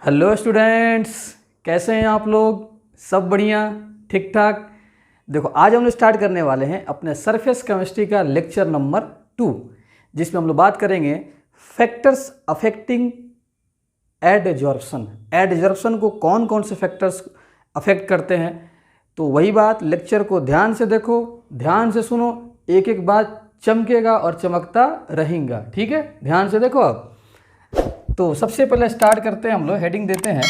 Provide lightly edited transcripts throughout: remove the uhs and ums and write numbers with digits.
Hello students, कैसे हैं आप लोग? सब बढ़िया, ठीक ठाक। देखो, आज हम लोग स्टार्ट करने वाले हैं अपने सरफेस केमिस्ट्री का लेक्चर नंबर 2, जिसमें हम लोग बात करेंगे फैक्टर्स अफेक्टिंग एडजॉर्प्शन। एडजॉर्प्शन को कौन कौन से फैक्टर्स अफेक्ट करते हैं, तो वही बात। लेक्चर को ध्यान से देखो, ध्यान से सुनो, एक एक बात चमकेगा और चमकता रहेगा। ठीक है, ध्यान से देखो। अब तो सबसे पहले स्टार्ट करते हैं, हम लोग हेडिंग देते हैं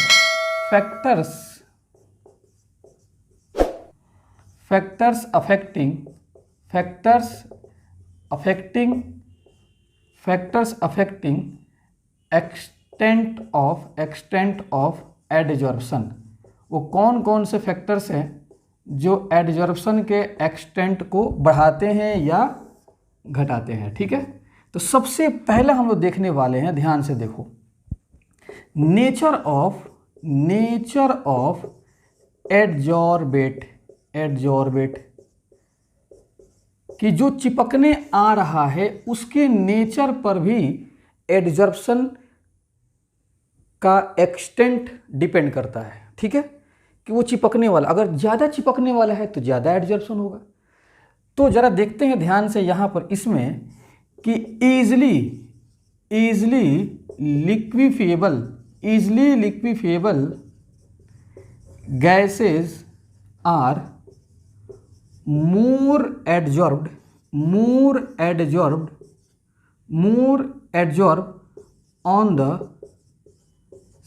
factors affecting extent of adsorption. वो कौन कौन से फैक्टर्स हैं जो एडजॉर्प्शन के एक्सटेंट को बढ़ाते हैं या घटाते हैं। ठीक है, तो सबसे पहले हम लोग देखने वाले हैं, ध्यान से देखो, नेचर ऑफ एडजॉर्बेट कि जो चिपकने आ रहा है उसके नेचर पर भी एडजॉर्प्शन का एक्सटेंट डिपेंड करता है। ठीक है, कि वो चिपकने वाला, अगर ज़्यादा चिपकने वाला है तो ज़्यादा एडजॉर्प्शन होगा। तो ज़रा देखते हैं ध्यान से यहाँ पर इसमें कि easily liquefiable gases are more adsorbed on the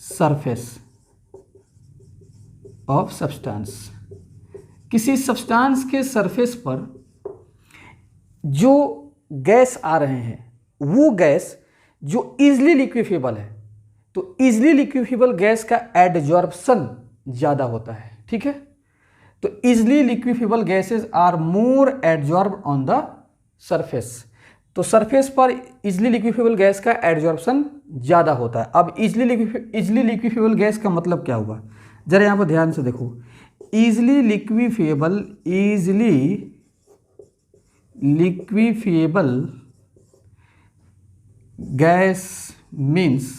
surface of substance। किसी सब्सटेंस के सरफेस पर जो गैस आ रहे हैं, वो गैस जो इजली लिक्विफेबल है, तो इजली लिक्विफेबल गैस का एडजॉर्प्शन ज़्यादा होता है। ठीक है, तो easily liquefiable gases are more adsorb on the surface. तो सरफेस पर इजली लिक्विफेबल गैस का एडजॉर्प्शन ज़्यादा होता है। अब इजली लिक्विफेबल गैस का मतलब क्या हुआ, जरा यहाँ पर ध्यान से देखो। Easily liquefiable gas means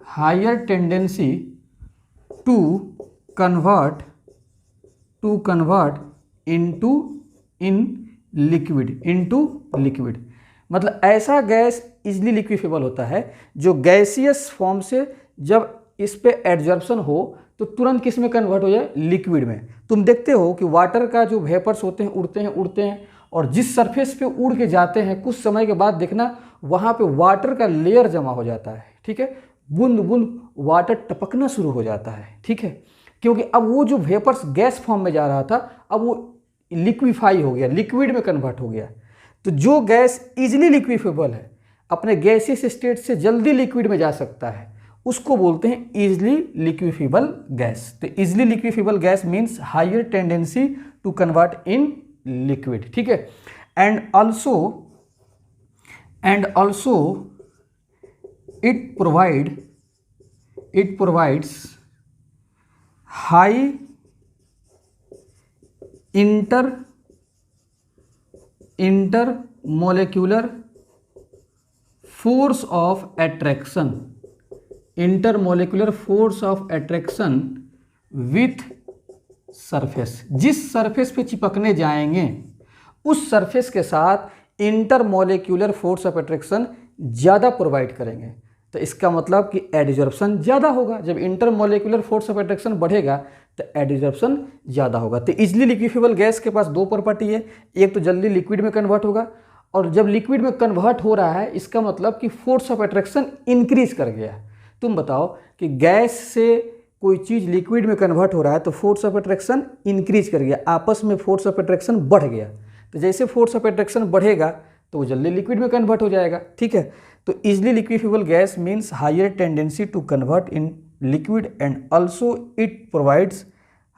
higher tendency to convert into liquid। मतलब ऐसा गैस इजली लिक्विफेबल होता है जो गैसियस फॉर्म से जब इस पे एडजॉर्प्शन हो तो तुरंत किस में कन्वर्ट हो जाए, लिक्विड में। तुम देखते हो कि वाटर का जो वेपर्स होते हैं उड़ते हैं और जिस सरफेस पे उड़ के जाते हैं, कुछ समय के बाद देखना वहाँ पे वाटर का लेयर जमा हो जाता है। ठीक है, बूंद बूंद वाटर टपकना शुरू हो जाता है। ठीक है, क्योंकि अब वो जो वेपर्स गैस फॉर्म में जा रहा था, अब वो लिक्विफाई हो गया, लिक्विड में कन्वर्ट हो गया। तो जो गैस इजिली लिक्विफेबल है, अपने गैसियस स्टेट से जल्दी लिक्विड में जा सकता है, उसको बोलते हैं इजली लिक्विफेबल गैस। तो easily liquefiable gas means higher tendency to convert in liquid. ठीक है, and also it provides high intermolecular force of attraction with surface। जिस सरफेस पे चिपकने जाएंगे उस सरफेस के साथ इंटरमोलिकुलर फोर्स ऑफ अट्रैक्शन ज़्यादा प्रोवाइड करेंगे। तो इसका मतलब कि एडजॉर्प्शन ज़्यादा होगा। जब इंटरमोलिकुलर फोर्स ऑफ अट्रैक्शन बढ़ेगा तो एडजॉर्प्शन ज़्यादा होगा। तो इजली लिक्विफेबल गैस के पास दो प्रॉपर्टी है, एक तो जल्दी लिक्विड में कन्वर्ट होगा, और जब लिक्विड में कन्वर्ट हो रहा है इसका मतलब कि फोर्स ऑफ अट्रैक्शन इंक्रीज कर गया। तुम बताओ कि गैस से कोई चीज़ लिक्विड में कन्वर्ट हो रहा है तो फोर्स ऑफ अट्रैक्शन इंक्रीज कर गया, आपस में फोर्स ऑफ अट्रैक्शन बढ़ गया। तो जैसे फोर्स ऑफ अट्रैक्शन बढ़ेगा तो वो जल्दी लिक्विड में कन्वर्ट हो जाएगा। ठीक है, तो easily liquefiable gas means higher tendency to convert in liquid and also it provides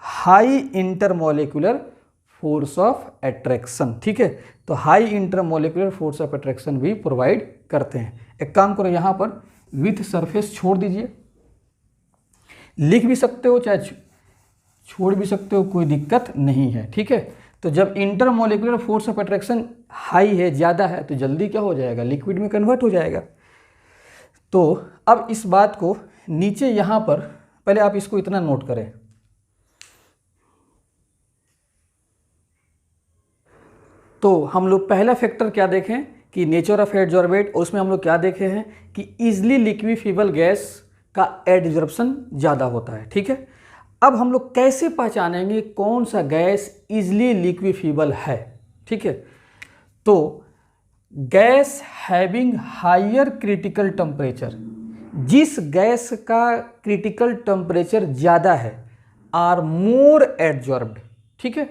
high intermolecular force of attraction. ठीक है, तो high intermolecular force of attraction भी प्रोवाइड करते हैं। एक काम करो, यहाँ पर विथ सरफेस छोड़ दीजिए, लिख भी सकते हो चाहे छोड़ भी सकते हो, कोई दिक्कत नहीं है। ठीक है, तो जब intermolecular force of attraction high है, ज़्यादा है, तो जल्दी क्या हो जाएगा, लिक्विड में कन्वर्ट हो जाएगा। तो अब इस बात को नीचे यहाँ पर पहले आप इसको इतना नोट करें, तो हम लोग पहला फैक्टर क्या देखें कि नेचर ऑफ एडजॉर्बेंट, और उसमें हम लोग क्या देखे हैं कि इजली लिक्विफिबल गैस का एडजॉर्प्शन ज़्यादा होता है। ठीक है, अब हम लोग कैसे पहचानेंगे कौन सा गैस इजली लिक्विफिबल है। ठीक है, तो gas having higher critical temperature, जिस गैस का क्रिटिकल टेम्परेचर ज़्यादा है, आर मोर एडजॉर्ब्ड। ठीक है,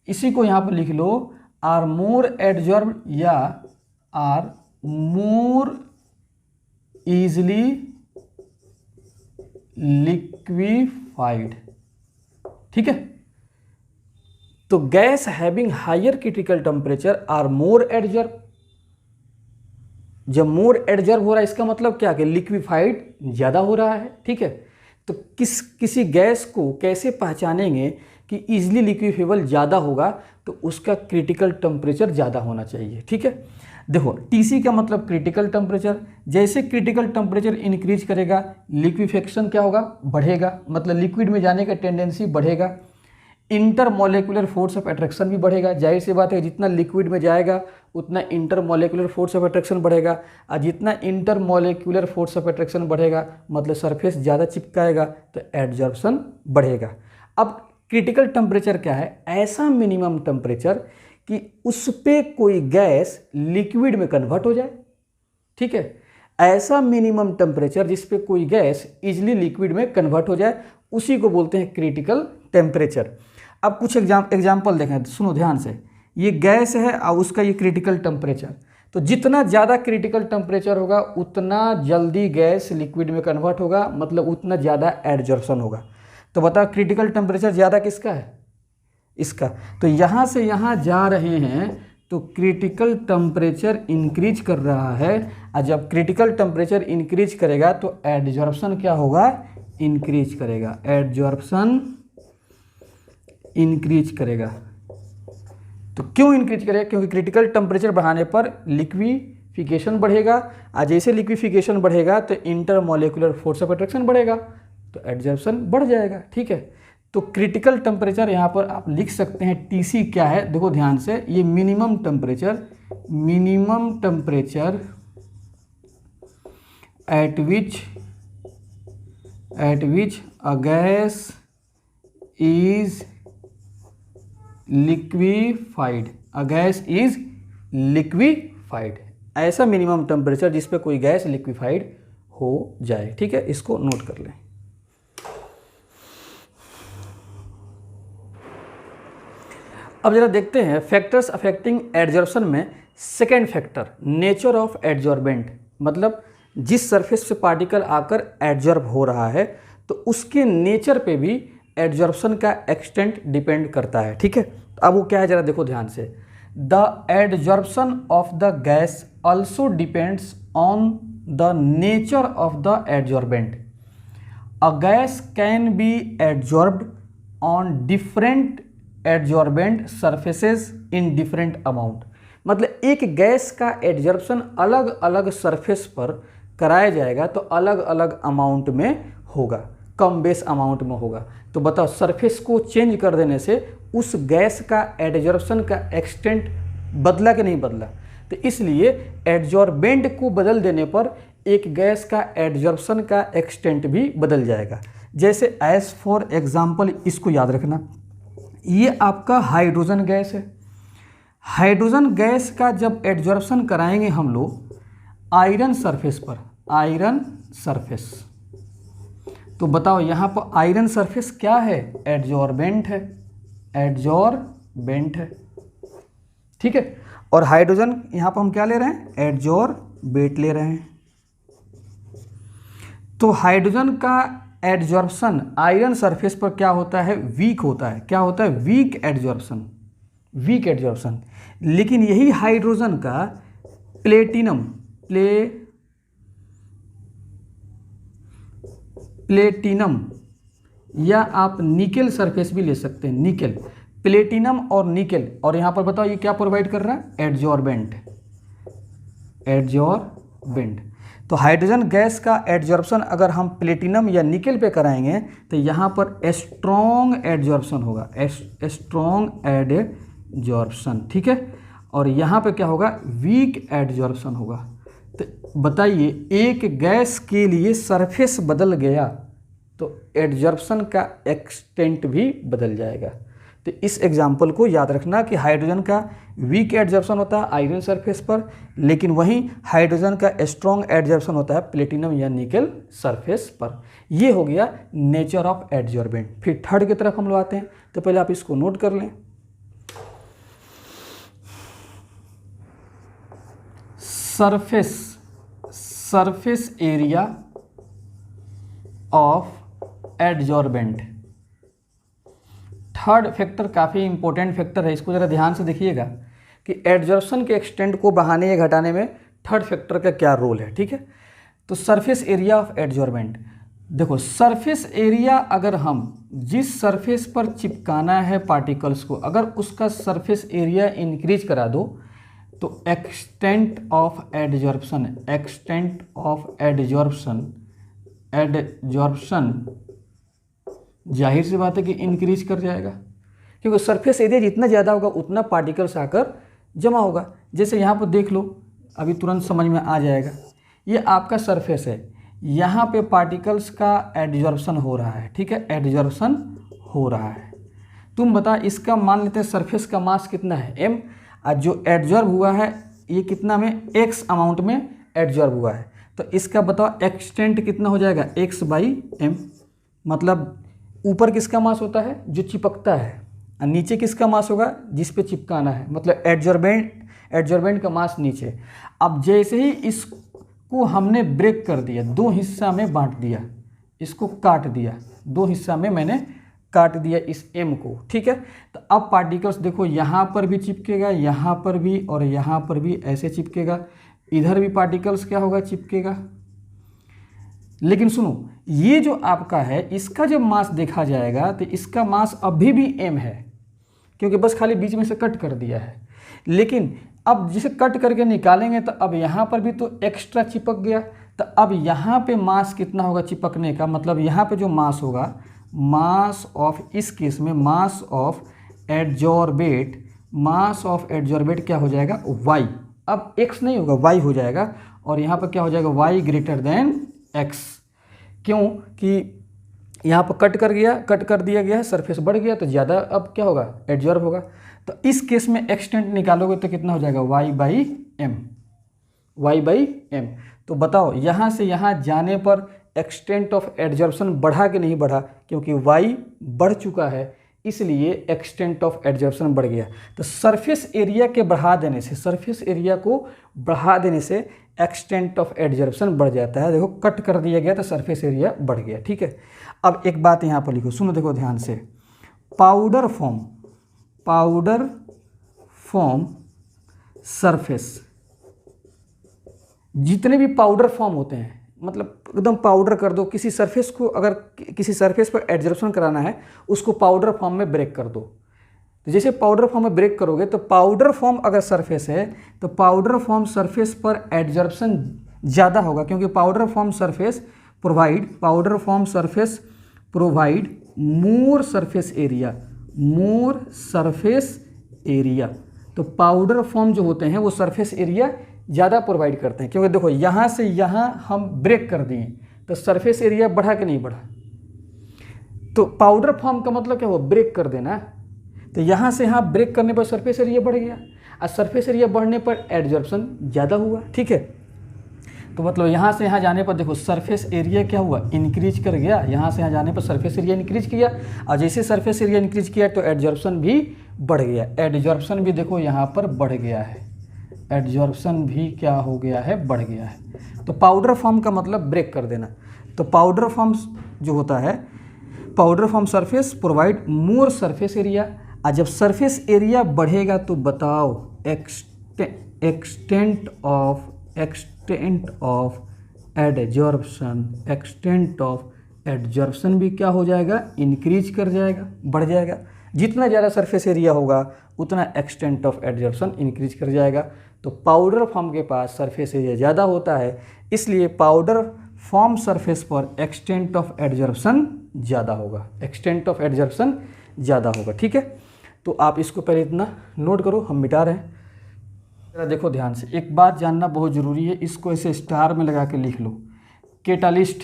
इसी को यहाँ पर लिख लो, आर मोर एडजॉर्ब्ड या आर मोर इजली लिक्विफाइड। ठीक है, तो gas having higher critical temperature are more adsorb. जब मोर एडजॉर्ब हो रहा है इसका मतलब क्या कि लिक्विफाइड ज़्यादा हो रहा है। ठीक है, तो किसी गैस को कैसे पहचानेंगे कि इजली लिक्विफेबल ज़्यादा होगा, तो उसका क्रिटिकल टेम्परेचर ज़्यादा होना चाहिए। ठीक है, देखो टीसी का मतलब क्रिटिकल टेम्परेचर, जैसे क्रिटिकल टेम्परेचर इंक्रीज करेगा लिक्विफेक्शन क्या होगा, बढ़ेगा, मतलब लिक्विड में जाने का टेंडेंसी बढ़ेगा। इंटरमोलिकुलर फोर्स ऑफ अट्रैक्शन भी बढ़ेगा, जाहिर सी बात है जितना लिक्विड में जाएगा उतना इंटरमोलिकुलर फोर्स ऑफ अट्रैक्शन बढ़ेगा, और जितना इंटरमोलिकुलर फोर्स ऑफ अट्रैक्शन बढ़ेगा मतलब सरफेस ज़्यादा चिपकाएगा तो एडजॉर्प्शन बढ़ेगा। अब क्रिटिकल टेम्परेचर क्या है, ऐसा मिनिमम टेम्परेचर कि उस पे कोई गैस लिक्विड में कन्वर्ट हो जाए। ठीक है, ऐसा मिनिमम टेम्परेचर जिस पे कोई गैस इजली लिक्विड में कन्वर्ट हो जाए, उसी को बोलते हैं क्रिटिकल टेम्परेचर। अब कुछ एग्जाम्पल देखें, सुनो ध्यान से, ये गैस है और उसका ये क्रिटिकल टेम्परेचर, तो जितना ज़्यादा क्रिटिकल टेम्परेचर होगा उतना जल्दी गैस लिक्विड में कन्वर्ट होगा, मतलब उतना ज़्यादा एडजॉर्प्शन होगा। तो बताओ क्रिटिकल टेम्परेचर ज़्यादा किसका है, इसका। तो यहाँ से यहाँ जा रहे हैं तो क्रिटिकल टेम्परेचर इंक्रीज कर रहा है, और जब क्रिटिकल टेम्परेचर इंक्रीज करेगा तो एडजॉर्प्शन क्या होगा, इंक्रीज करेगा, एडजॉर्प्शन इंक्रीज करेगा। तो क्यों इंक्रीज करेगा, क्योंकि क्रिटिकल टेम्परेचर बढ़ाने पर लिक्विफिकेशन बढ़ेगा, और जैसे लिक्विफिकेशन बढ़ेगा तो इंटरमोलिकुलर फोर्स ऑफ अट्रैक्शन बढ़ेगा, तो एडजॉर्प्शन बढ़ जाएगा। ठीक है, तो क्रिटिकल टेम्परेचर यहाँ पर आप लिख सकते हैं टीसी क्या है, देखो ध्यान से, ये minimum temperature at which a gas is liquefied, ऐसा मिनिमम टेम्परेचर जिस पे कोई गैस लिक्विफाइड हो जाए। ठीक है, इसको नोट कर लें। अब जरा देखते हैं फैक्टर्स अफेक्टिंग एडजॉर्प्शन में second factor, nature of adsorbent, मतलब जिस सरफेस से पार्टिकल आकर एडजॉर्ब हो रहा है तो उसके नेचर पे भी एडजॉर्प्शन का एक्सटेंट डिपेंड करता है। ठीक है, अब वो क्या है जरा देखो ध्यान से, the adsorption of the gas also depends on the nature of the adsorbent. A gas can be adsorbed on different adsorbent surfaces in different amount, मतलब एक गैस का एडजॉर्प्शन अलग अलग सरफेस पर कराया जाएगा तो अलग अलग अमाउंट में होगा, कम बेस अमाउंट में होगा। तो बताओ सरफेस को चेंज कर देने से उस गैस का एडजॉर्प्शन का एक्सटेंट बदला कि नहीं बदला, तो इसलिए एडजॉर्बेंट को बदल देने पर एक गैस का एडजॉर्प्शन का एक्सटेंट भी बदल जाएगा। जैसे एज फॉर एग्जाम्पल, इसको याद रखना, ये आपका हाइड्रोजन गैस है। हाइड्रोजन गैस का जब एडजॉर्प्शन कराएंगे हम लोग आयरन सरफेस पर, आयरन सरफेस, तो बताओ यहाँ पर आयरन सरफेस क्या है, एडजॉर्बेंट है, एडजॉर्बेंट है। ठीक है, और हाइड्रोजन यहाँ पर हम क्या ले रहे हैं, एडजॉर्बेट ले रहे हैं। तो हाइड्रोजन का एडजॉर्प्शन आयरन सरफेस पर क्या होता है, वीक होता है। क्या होता है, वीक एडजॉर्प्शन, वीक एडजॉर्प्शन। लेकिन यही हाइड्रोजन का प्लेटिनम या आप निकेल सरफेस भी ले सकते हैं, निकेल, प्लेटिनम और निकेल, और यहाँ पर बताओ ये क्या प्रोवाइड कर रहा है, एडजॉर्बेंट, एडजॉर्बेंट। तो हाइड्रोजन गैस का एडजॉर्प्शन अगर हम प्लेटिनम या निकेल पे कराएंगे तो यहाँ पर स्ट्रॉन्ग एडजॉर्प्शन होगा, स्ट्रॉन्ग एडजॉर्प्शन, ठीक है। और यहाँ पे क्या होगा, वीक एडजॉर्प्शन होगा। तो बताइए एक गैस के लिए सरफेस बदल गया तो एडजॉर्प्शन का एक्सटेंट भी बदल जाएगा। तो इस एग्जाम्पल को याद रखना कि हाइड्रोजन का वीक एडजॉर्प्शन होता है आयरन सरफेस पर, लेकिन वहीं हाइड्रोजन का स्ट्रॉन्ग एडजॉर्प्शन होता है प्लेटिनम या निकेल सरफेस पर। ये हो गया नेचर ऑफ एडजॉर्बेंट। फिर थर्ड की तरफ हम लोग आते हैं, तो पहले आप इसको नोट कर लें। Surface area of adsorbent. Third factor काफ़ी इंपॉर्टेंट फैक्टर है, इसको ज़रा ध्यान से देखिएगा कि एडजॉर्प्शन के एक्सटेंट को बढ़ाने या घटाने में थर्ड फैक्टर का क्या रोल है, ठीक है। तो सरफेस एरिया ऑफ एडजॉर्बेंट, देखो सरफेस एरिया अगर हम जिस सरफेस पर चिपकाना है पार्टिकल्स को, अगर उसका सरफेस एरिया इंक्रीज करा दो तो extent of adsorption, extent of adsorption जाहिर सी बात है कि इंक्रीज कर जाएगा, क्योंकि सरफेस एरिया जितना ज़्यादा होगा उतना पार्टिकल्स आकर जमा होगा। जैसे यहाँ पर देख लो, अभी तुरंत समझ में आ जाएगा, ये आपका सरफेस है, यहाँ पे पार्टिकल्स का एडजॉर्प्शन हो रहा है, ठीक है, एडजॉर्प्शन हो रहा है। तुम बता, इसका मान लेते हैं सरफेस का मास कितना है, m, और जो एडजॉर्ब हुआ है ये कितना में, x अमाउंट में एडजॉर्ब हुआ है, तो इसका बताओ एक्सटेंट कितना हो जाएगा, x/m। मतलब ऊपर किसका मास होता है, जो चिपकता है, और नीचे किसका मास होगा, जिस पे चिपकाना है, मतलब एडजॉर्बेंट का मास नीचे। अब जैसे ही इसको हमने ब्रेक कर दिया, दो हिस्सा में बांट दिया, इसको काट दिया, दो हिस्सा में मैंने काट दिया इस m को, ठीक है। तो अब पार्टिकल्स देखो यहाँ पर भी चिपकेगा, यहाँ पर भी और यहाँ पर भी ऐसे चिपकेगा, इधर भी पार्टिकल्स क्या होगा, चिपकेगा। लेकिन सुनो, ये जो आपका है इसका जब मास देखा जाएगा तो इसका मास अभी भी m है, क्योंकि बस खाली बीच में से कट कर दिया है। लेकिन अब जिसे कट करके निकालेंगे तो अब यहाँ पर भी तो एक्स्ट्रा चिपक गया, तो अब यहाँ पे मास कितना होगा चिपकने का, मतलब यहाँ पे जो मास होगा, मास ऑफ, इस केस में mass of adsorbate, mass of adsorbate क्या हो जाएगा, y। अब x नहीं होगा, y हो जाएगा, और यहाँ पर क्या हो जाएगा, y ग्रेटर देन x। क्यों कि यहाँ पर कट कर दिया गया है, सरफेस बढ़ गया तो ज़्यादा अब क्या होगा, एडजॉर्ब होगा। तो इस केस में एक्सटेंट निकालोगे तो कितना हो जाएगा, y/m, y/m। तो बताओ यहाँ से यहाँ जाने पर एक्सटेंट ऑफ एडजॉर्प्शन बढ़ा कि नहीं बढ़ा, क्योंकि y बढ़ चुका है इसलिए एक्सटेंट ऑफ एडजॉर्प्शन बढ़ गया। तो सरफेस एरिया के बढ़ा देने से, सरफेस एरिया को बढ़ा देने से एक्सटेंट ऑफ एडजॉर्प्शन बढ़ जाता है। देखो कट कर दिया गया तो सरफेस एरिया बढ़ गया, ठीक है। अब एक बात यहाँ पर लिखो, सुनो देखो ध्यान से, पाउडर फॉर्म सरफेस, जितने भी पाउडर फॉर्म होते हैं, मतलब एकदम पाउडर कर दो किसी सरफेस को, अगर किसी सरफेस पर एडजॉर्प्शन कराना है उसको पाउडर फॉर्म में ब्रेक कर दो। तो जैसे पाउडर फॉर्म में ब्रेक करोगे तो पाउडर फॉर्म अगर सरफेस है तो पाउडर फॉर्म सरफेस पर एडजॉर्प्शन ज़्यादा होगा, क्योंकि powder form surface provide more surface area. तो पाउडर फॉर्म जो होते हैं वो सरफेस एरिया ज़्यादा प्रोवाइड करते हैं, क्योंकि देखो यहाँ से यहाँ हम ब्रेक कर दिए तो सरफेस एरिया बढ़ा कि नहीं बढ़ा। तो पाउडर फॉर्म का मतलब क्या हुआ, ब्रेक कर देना। तो यहाँ से यहाँ ब्रेक करने पर सरफेस एरिया बढ़ गया, और सरफेस एरिया बढ़ने पर एडजॉर्प्शन ज़्यादा हुआ, ठीक है। तो मतलब यहाँ से यहाँ जाने पर देखो सरफेस एरिया क्या हुआ, इंक्रीज कर गया, यहाँ से यहाँ जाने पर सरफेस एरिया इंक्रीज किया, और जैसे सरफेस एरिया इंक्रीज किया तो एडजॉर्प्शन भी बढ़ गया। एडजॉर्प्शन भी देखो यहाँ पर बढ़ गया है, एडजॉर्प्शन भी क्या हो गया है, बढ़ गया है। तो पाउडर फॉर्म का मतलब ब्रेक कर देना। तो पाउडर फॉर्म जो होता है, powder form surface provide more surface area, और जब सरफेस एरिया बढ़ेगा तो बताओ एक्सटेंट ऑफ एडजॉर्प्शन भी क्या हो जाएगा, इंक्रीज कर जाएगा, बढ़ जाएगा। जितना ज़्यादा सरफेस एरिया होगा उतना एक्सटेंट ऑफ एडजॉर्प्शन इंक्रीज कर जाएगा। तो पाउडर फॉर्म के पास सरफेस एरिया ज़्यादा होता है, इसलिए पाउडर फॉर्म सरफेस पर एक्सटेंट ऑफ एडजॉर्प्शन ज़्यादा होगा, एक्सटेंट ऑफ एडजॉर्प्शन ज़्यादा होगा। ठीक है, तो आप इसको पहले इतना नोट करो, हम मिटा रहे हैं। जरा देखो ध्यान से, एक बात जानना बहुत ज़रूरी है, इसको ऐसे स्टार में लगा के लिख लो, कैटालिस्ट।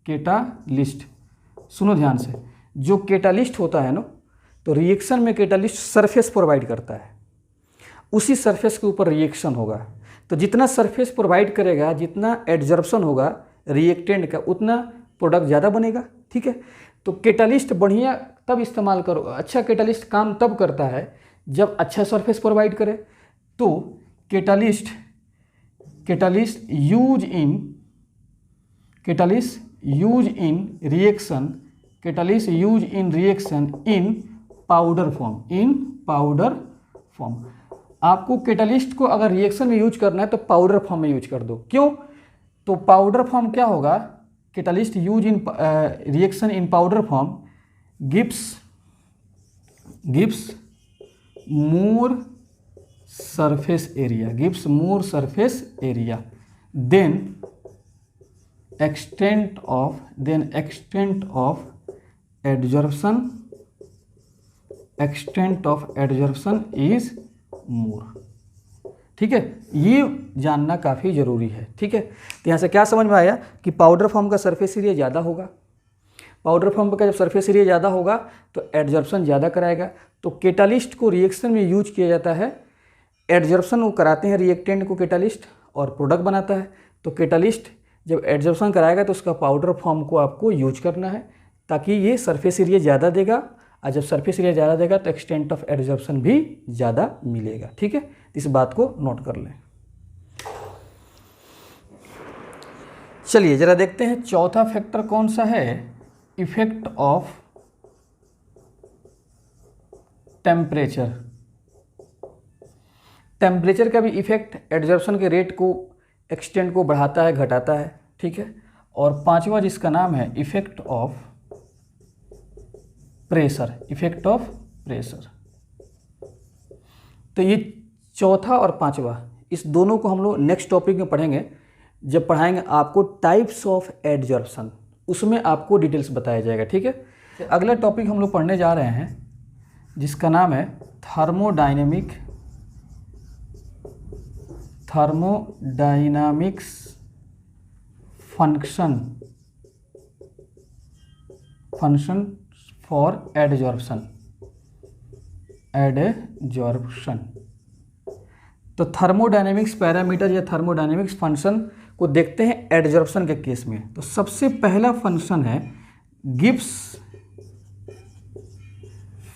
कैटालिस्ट, सुनो ध्यान से, जो कैटालिस्ट होता है ना, तो रिएक्शन में कैटालिस्ट सरफेस प्रोवाइड करता है, उसी सरफेस के ऊपर रिएक्शन होगा। तो जितना सरफेस प्रोवाइड करेगा, जितना एडजॉर्प्शन होगा रिएक्टेंट का, उतना प्रोडक्ट ज़्यादा बनेगा। ठीक है, तो कैटालिस्ट बढ़िया तब इस्तेमाल करो, अच्छा कैटालिस्ट काम तब करता है जब अच्छा सरफेस प्रोवाइड करे। तो catalyst use in reaction in powder form. आपको कैटालिस्ट को अगर रिएक्शन में यूज करना है तो पाउडर फॉर्म में यूज कर दो। क्यों? तो पाउडर फॉर्म क्या होगा, catalyst use in reaction in powder form gives more surface area then extent of adsorption is more। ठीक है, ये जानना काफ़ी ज़रूरी है। ठीक है, तो यहाँ से क्या समझ में आया कि पाउडर फॉर्म का सरफेस एरिया ज़्यादा होगा, पाउडर फॉर्म का जब सरफेस एरिया ज़्यादा होगा तो एडजॉर्प्शन ज़्यादा कराएगा। तो कैटालिस्ट को रिएक्शन में यूज किया जाता है, एडजॉर्प्शन वो कराते हैं रिएक्टेंट को कैटालिस्ट, और प्रोडक्ट बनाता है। तो कैटालिस्ट जब एडजॉर्प्शन कराएगा तो उसका पाउडर फॉर्म को आपको यूज करना है, ताकि ये सरफेस एरिया ज़्यादा देगा, और जब सरफेस एरिया ज़्यादा देगा तो एक्सटेंट ऑफ एडजॉर्प्शन भी ज़्यादा मिलेगा। ठीक है, इस बात को नोट कर लें। चलिए ज़रा देखते हैं चौथा फैक्टर कौन सा है, इफेक्ट ऑफ टेम्परेचर। टेम्परेचर का भी इफेक्ट एडजॉर्प्शन के रेट को, एक्सटेंट को बढ़ाता है, घटाता है। ठीक है, और पांचवा जिसका नाम है इफेक्ट ऑफ प्रेशर। तो ये चौथा और पांचवा, इस दोनों को हम लोग नेक्स्ट टॉपिक में पढ़ेंगे, जब पढ़ाएंगे आपको टाइप्स ऑफ एडजॉर्प्शन, उसमें आपको डिटेल्स बताया जाएगा। ठीक है, अगला टॉपिक हम लोग पढ़ने जा रहे हैं जिसका नाम है थर्मोडायनामिक्स फंक्शन फॉर एडजॉर्प्शन। तो थर्मोडायनेमिक्स पैरामीटर या थर्मोडायनेमिक्स फंक्शन को देखते हैं एडजॉर्प्शन के केस में। तो सबसे पहला फंक्शन है गिब्स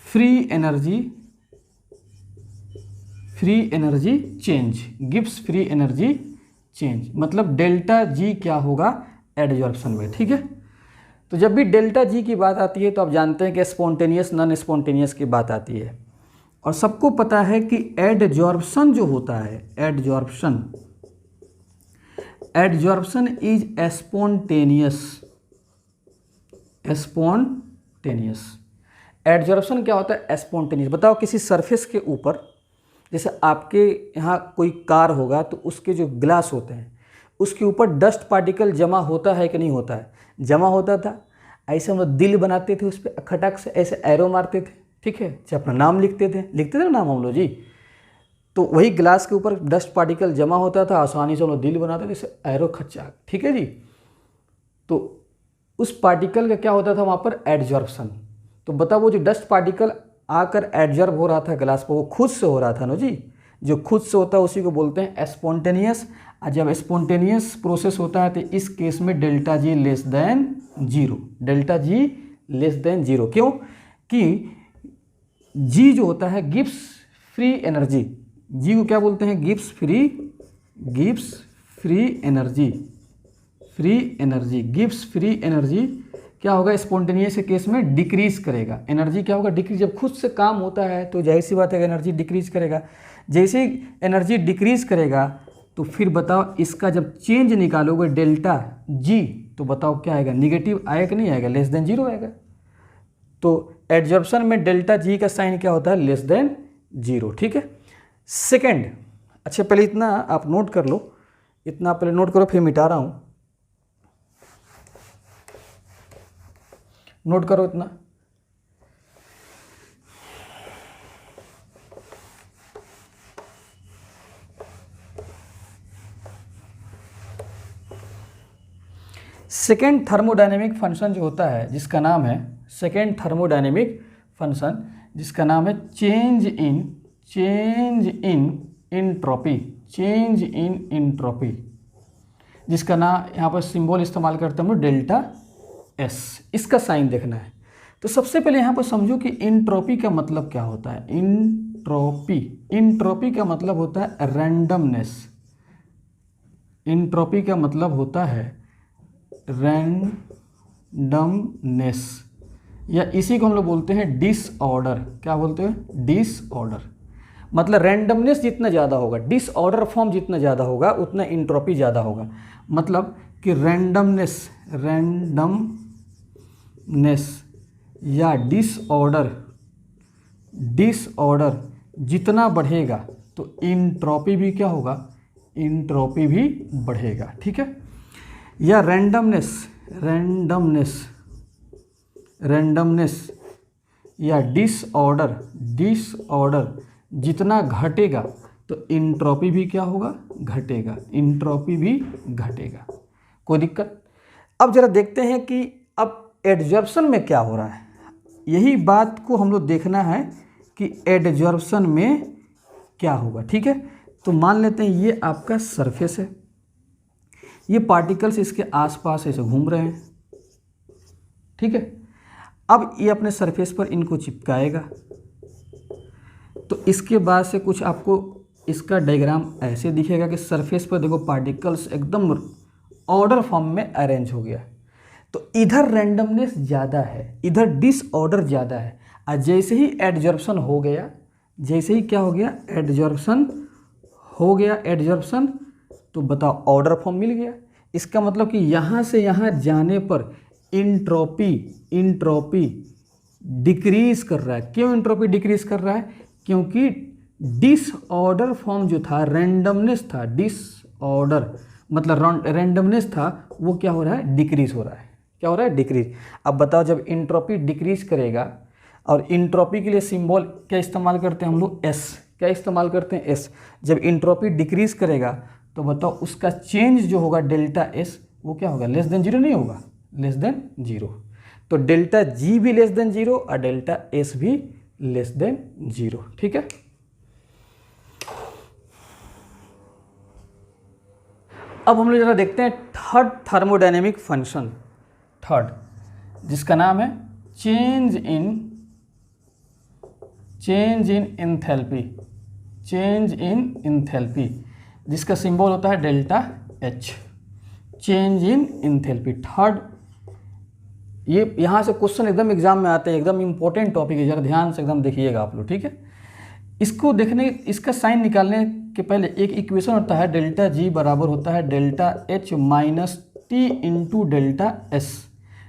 फ्री एनर्जी चेंज, मतलब डेल्टा जी क्या होगा एडजॉर्प्शन में। ठीक है, तो जब भी डेल्टा जी की बात आती है तो आप जानते हैं कि स्पॉन्टेनियस नॉन स्पॉन्टेनियस की बात आती है, और सबको पता है कि एडजॉर्प्शन जो होता है, एडजॉर्प्शन इज स्पॉन्टेनियस। एडजॉर्प्शन क्या होता है? स्पॉन्टेनियस। बताओ किसी सरफेस के ऊपर, जैसे आपके यहाँ कोई कार होगा तो उसके जो ग्लास होते हैं उसके ऊपर डस्ट पार्टिकल जमा होता है कि नहीं होता है? जमा होता था। ऐसे हम लोग दिल बनाते थे, उस पर खटाक से ऐसे एरो मारते थे। ठीक है, अपना नाम लिखते थे ना नाम हम लोग जी। तो वही ग्लास के ऊपर डस्ट पार्टिकल जमा होता था, आसानी से हम लोग दिल बनाते थे, जैसे एरो खच्चा। ठीक है जी, तो उस पार्टिकल का क्या होता था वहाँ पर? एडजॉर्प्शन। तो बताओ वो जो डस्ट पार्टिकल आकर एडजॉर्ब हो रहा था ग्लास पर, वो खुद से हो रहा था ना जी। जो खुद से होता है उसी को बोलते हैं स्पॉन्टेनियस। और जब स्पॉन्टेनियस प्रोसेस होता है तो इस केस में delta G less than zero. क्यों? कि जी जो होता है गिब्स फ्री एनर्जी, जी को क्या बोलते हैं? गिब्स फ्री एनर्जी क्या होगा? स्पॉन्टेनियस के केस में डिक्रीज करेगा। एनर्जी क्या होगा? डिक्रीज। जब खुद से काम होता है तो जाहिर सी बात है एनर्जी डिक्रीज करेगा। जैसे ही एनर्जी डिक्रीज करेगा तो फिर बताओ इसका जब चेंज निकालोगे डेल्टा जी, तो बताओ क्या आएगा? निगेटिव आएगा कि नहीं आएगा? लेस देन जीरो आएगा। तो एडजॉर्प्शन में डेल्टा जी का साइन क्या होता है, लेस देन 0, ठीक है। सेकेंड, अच्छा पहले इतना आप नोट कर लो, इतना पहले नोट करो, फिर मिटा रहा हूँ, नोट करो इतना। सेकेंड थर्मोडायनेमिक फंक्शन जो होता है, जिसका नाम है सेकेंड थर्मोडायनेमिक फंक्शन, जिसका नाम है change in entropy, change in entropy, जिसका नाम यहाँ पर सिंबल इस्तेमाल करते हैं हम लोग डेल्टा एस। इसका साइन देखना है। तो सबसे पहले यहाँ पर समझो कि इंट्रोपी का मतलब क्या होता है। इंट्रोपी का मतलब होता है रैंडमनेस। इंट्रोपी का मतलब होता है रैंडमनेस, या इसी को हम लोग बोलते हैं डिसऑर्डर। क्या बोलते हैं, डिसऑर्डर। मतलब रैंडमनेस जितना ज़्यादा होगा, डिसऑर्डर फॉर्म जितना ज़्यादा होगा, उतना इंट्रोपी ज़्यादा होगा। मतलब कि रैंडमनेस या डिसऑर्डर जितना बढ़ेगा तो इंट्रोपी भी क्या होगा, इंट्रोपी भी बढ़ेगा, ठीक है। या रैंडमनेस या डिसऑर्डर जितना घटेगा तो इंट्रोपी भी क्या होगा, घटेगा, इंट्रोपी भी घटेगा। कोई दिक्कत। अब जरा देखते हैं कि अब एडजॉर्प्शन में क्या हो रहा है। यही बात को हम लोग देखना है कि एडजॉर्प्शन में क्या होगा, ठीक है। तो मान लेते हैं ये आपका सरफेस है, ये पार्टिकल्स इसके आसपास ऐसे घूम रहे हैं, ठीक है। अब ये अपने सरफेस पर इनको चिपकाएगा, तो इसके बाद से कुछ आपको इसका डायग्राम ऐसे दिखेगा कि सरफेस पर देखो पार्टिकल्स एकदम ऑर्डर फॉर्म में अरेंज हो गया। तो इधर रैंडमनेस ज़्यादा है, इधर डिसऑर्डर ज़्यादा है। और जैसे ही एडजॉर्प्शन हो गया, जैसे ही क्या हो गया, एडजॉर्प्शन हो गया, एडजॉर्प्शन, तो बताओ ऑर्डर फॉर्म मिल गया। इसका मतलब कि यहाँ से यहाँ जाने पर इंट्रोपी डिक्रीज कर रहा है। क्यों इंट्रोपी डिक्रीज कर रहा है, क्योंकि डिसऑर्डर फॉर्म जो था, रैंडमनेस था, डिसऑर्डर मतलब रैंडमनेस था, वो क्या हो रहा है, डिक्रीज हो रहा है। क्या हो रहा है, डिक्रीज। अब बताओ जब इंट्रोपी डिक्रीज करेगा, और इंट्रोपी के लिए सिंबल क्या इस्तेमाल करते हैं हम लोग, एस। क्या इस्तेमाल करते हैं, एस। जब इंट्रोपी डिक्रीज करेगा तो बताओ उसका चेंज जो होगा डेल्टा एस, वो क्या होगा, लेस देन 0 नहीं होगा, लेस देन 0। तो डेल्टा जी भी लेस देन 0 और डेल्टा एस भी लेस देन 0, ठीक है। अब हम लोग जरा देखते हैं थर्ड थर्मोडायनेमिक फंक्शन, थर्ड, जिसका नाम है चेंज इन इंथैल्पी, जिसका सिंबल होता है delta H. Change in enthalpy, third. ये यहाँ से क्वेश्चन एकदम एग्जाम में आते हैं, एकदम इंपॉर्टेंट टॉपिक है, जरा ध्यान से एकदम देखिएगा आप लोग, ठीक है। इसको देखने, इसका साइन निकालने के पहले एक इक्वेशन होता है, डेल्टा जी बराबर होता है delta H minus T into delta S.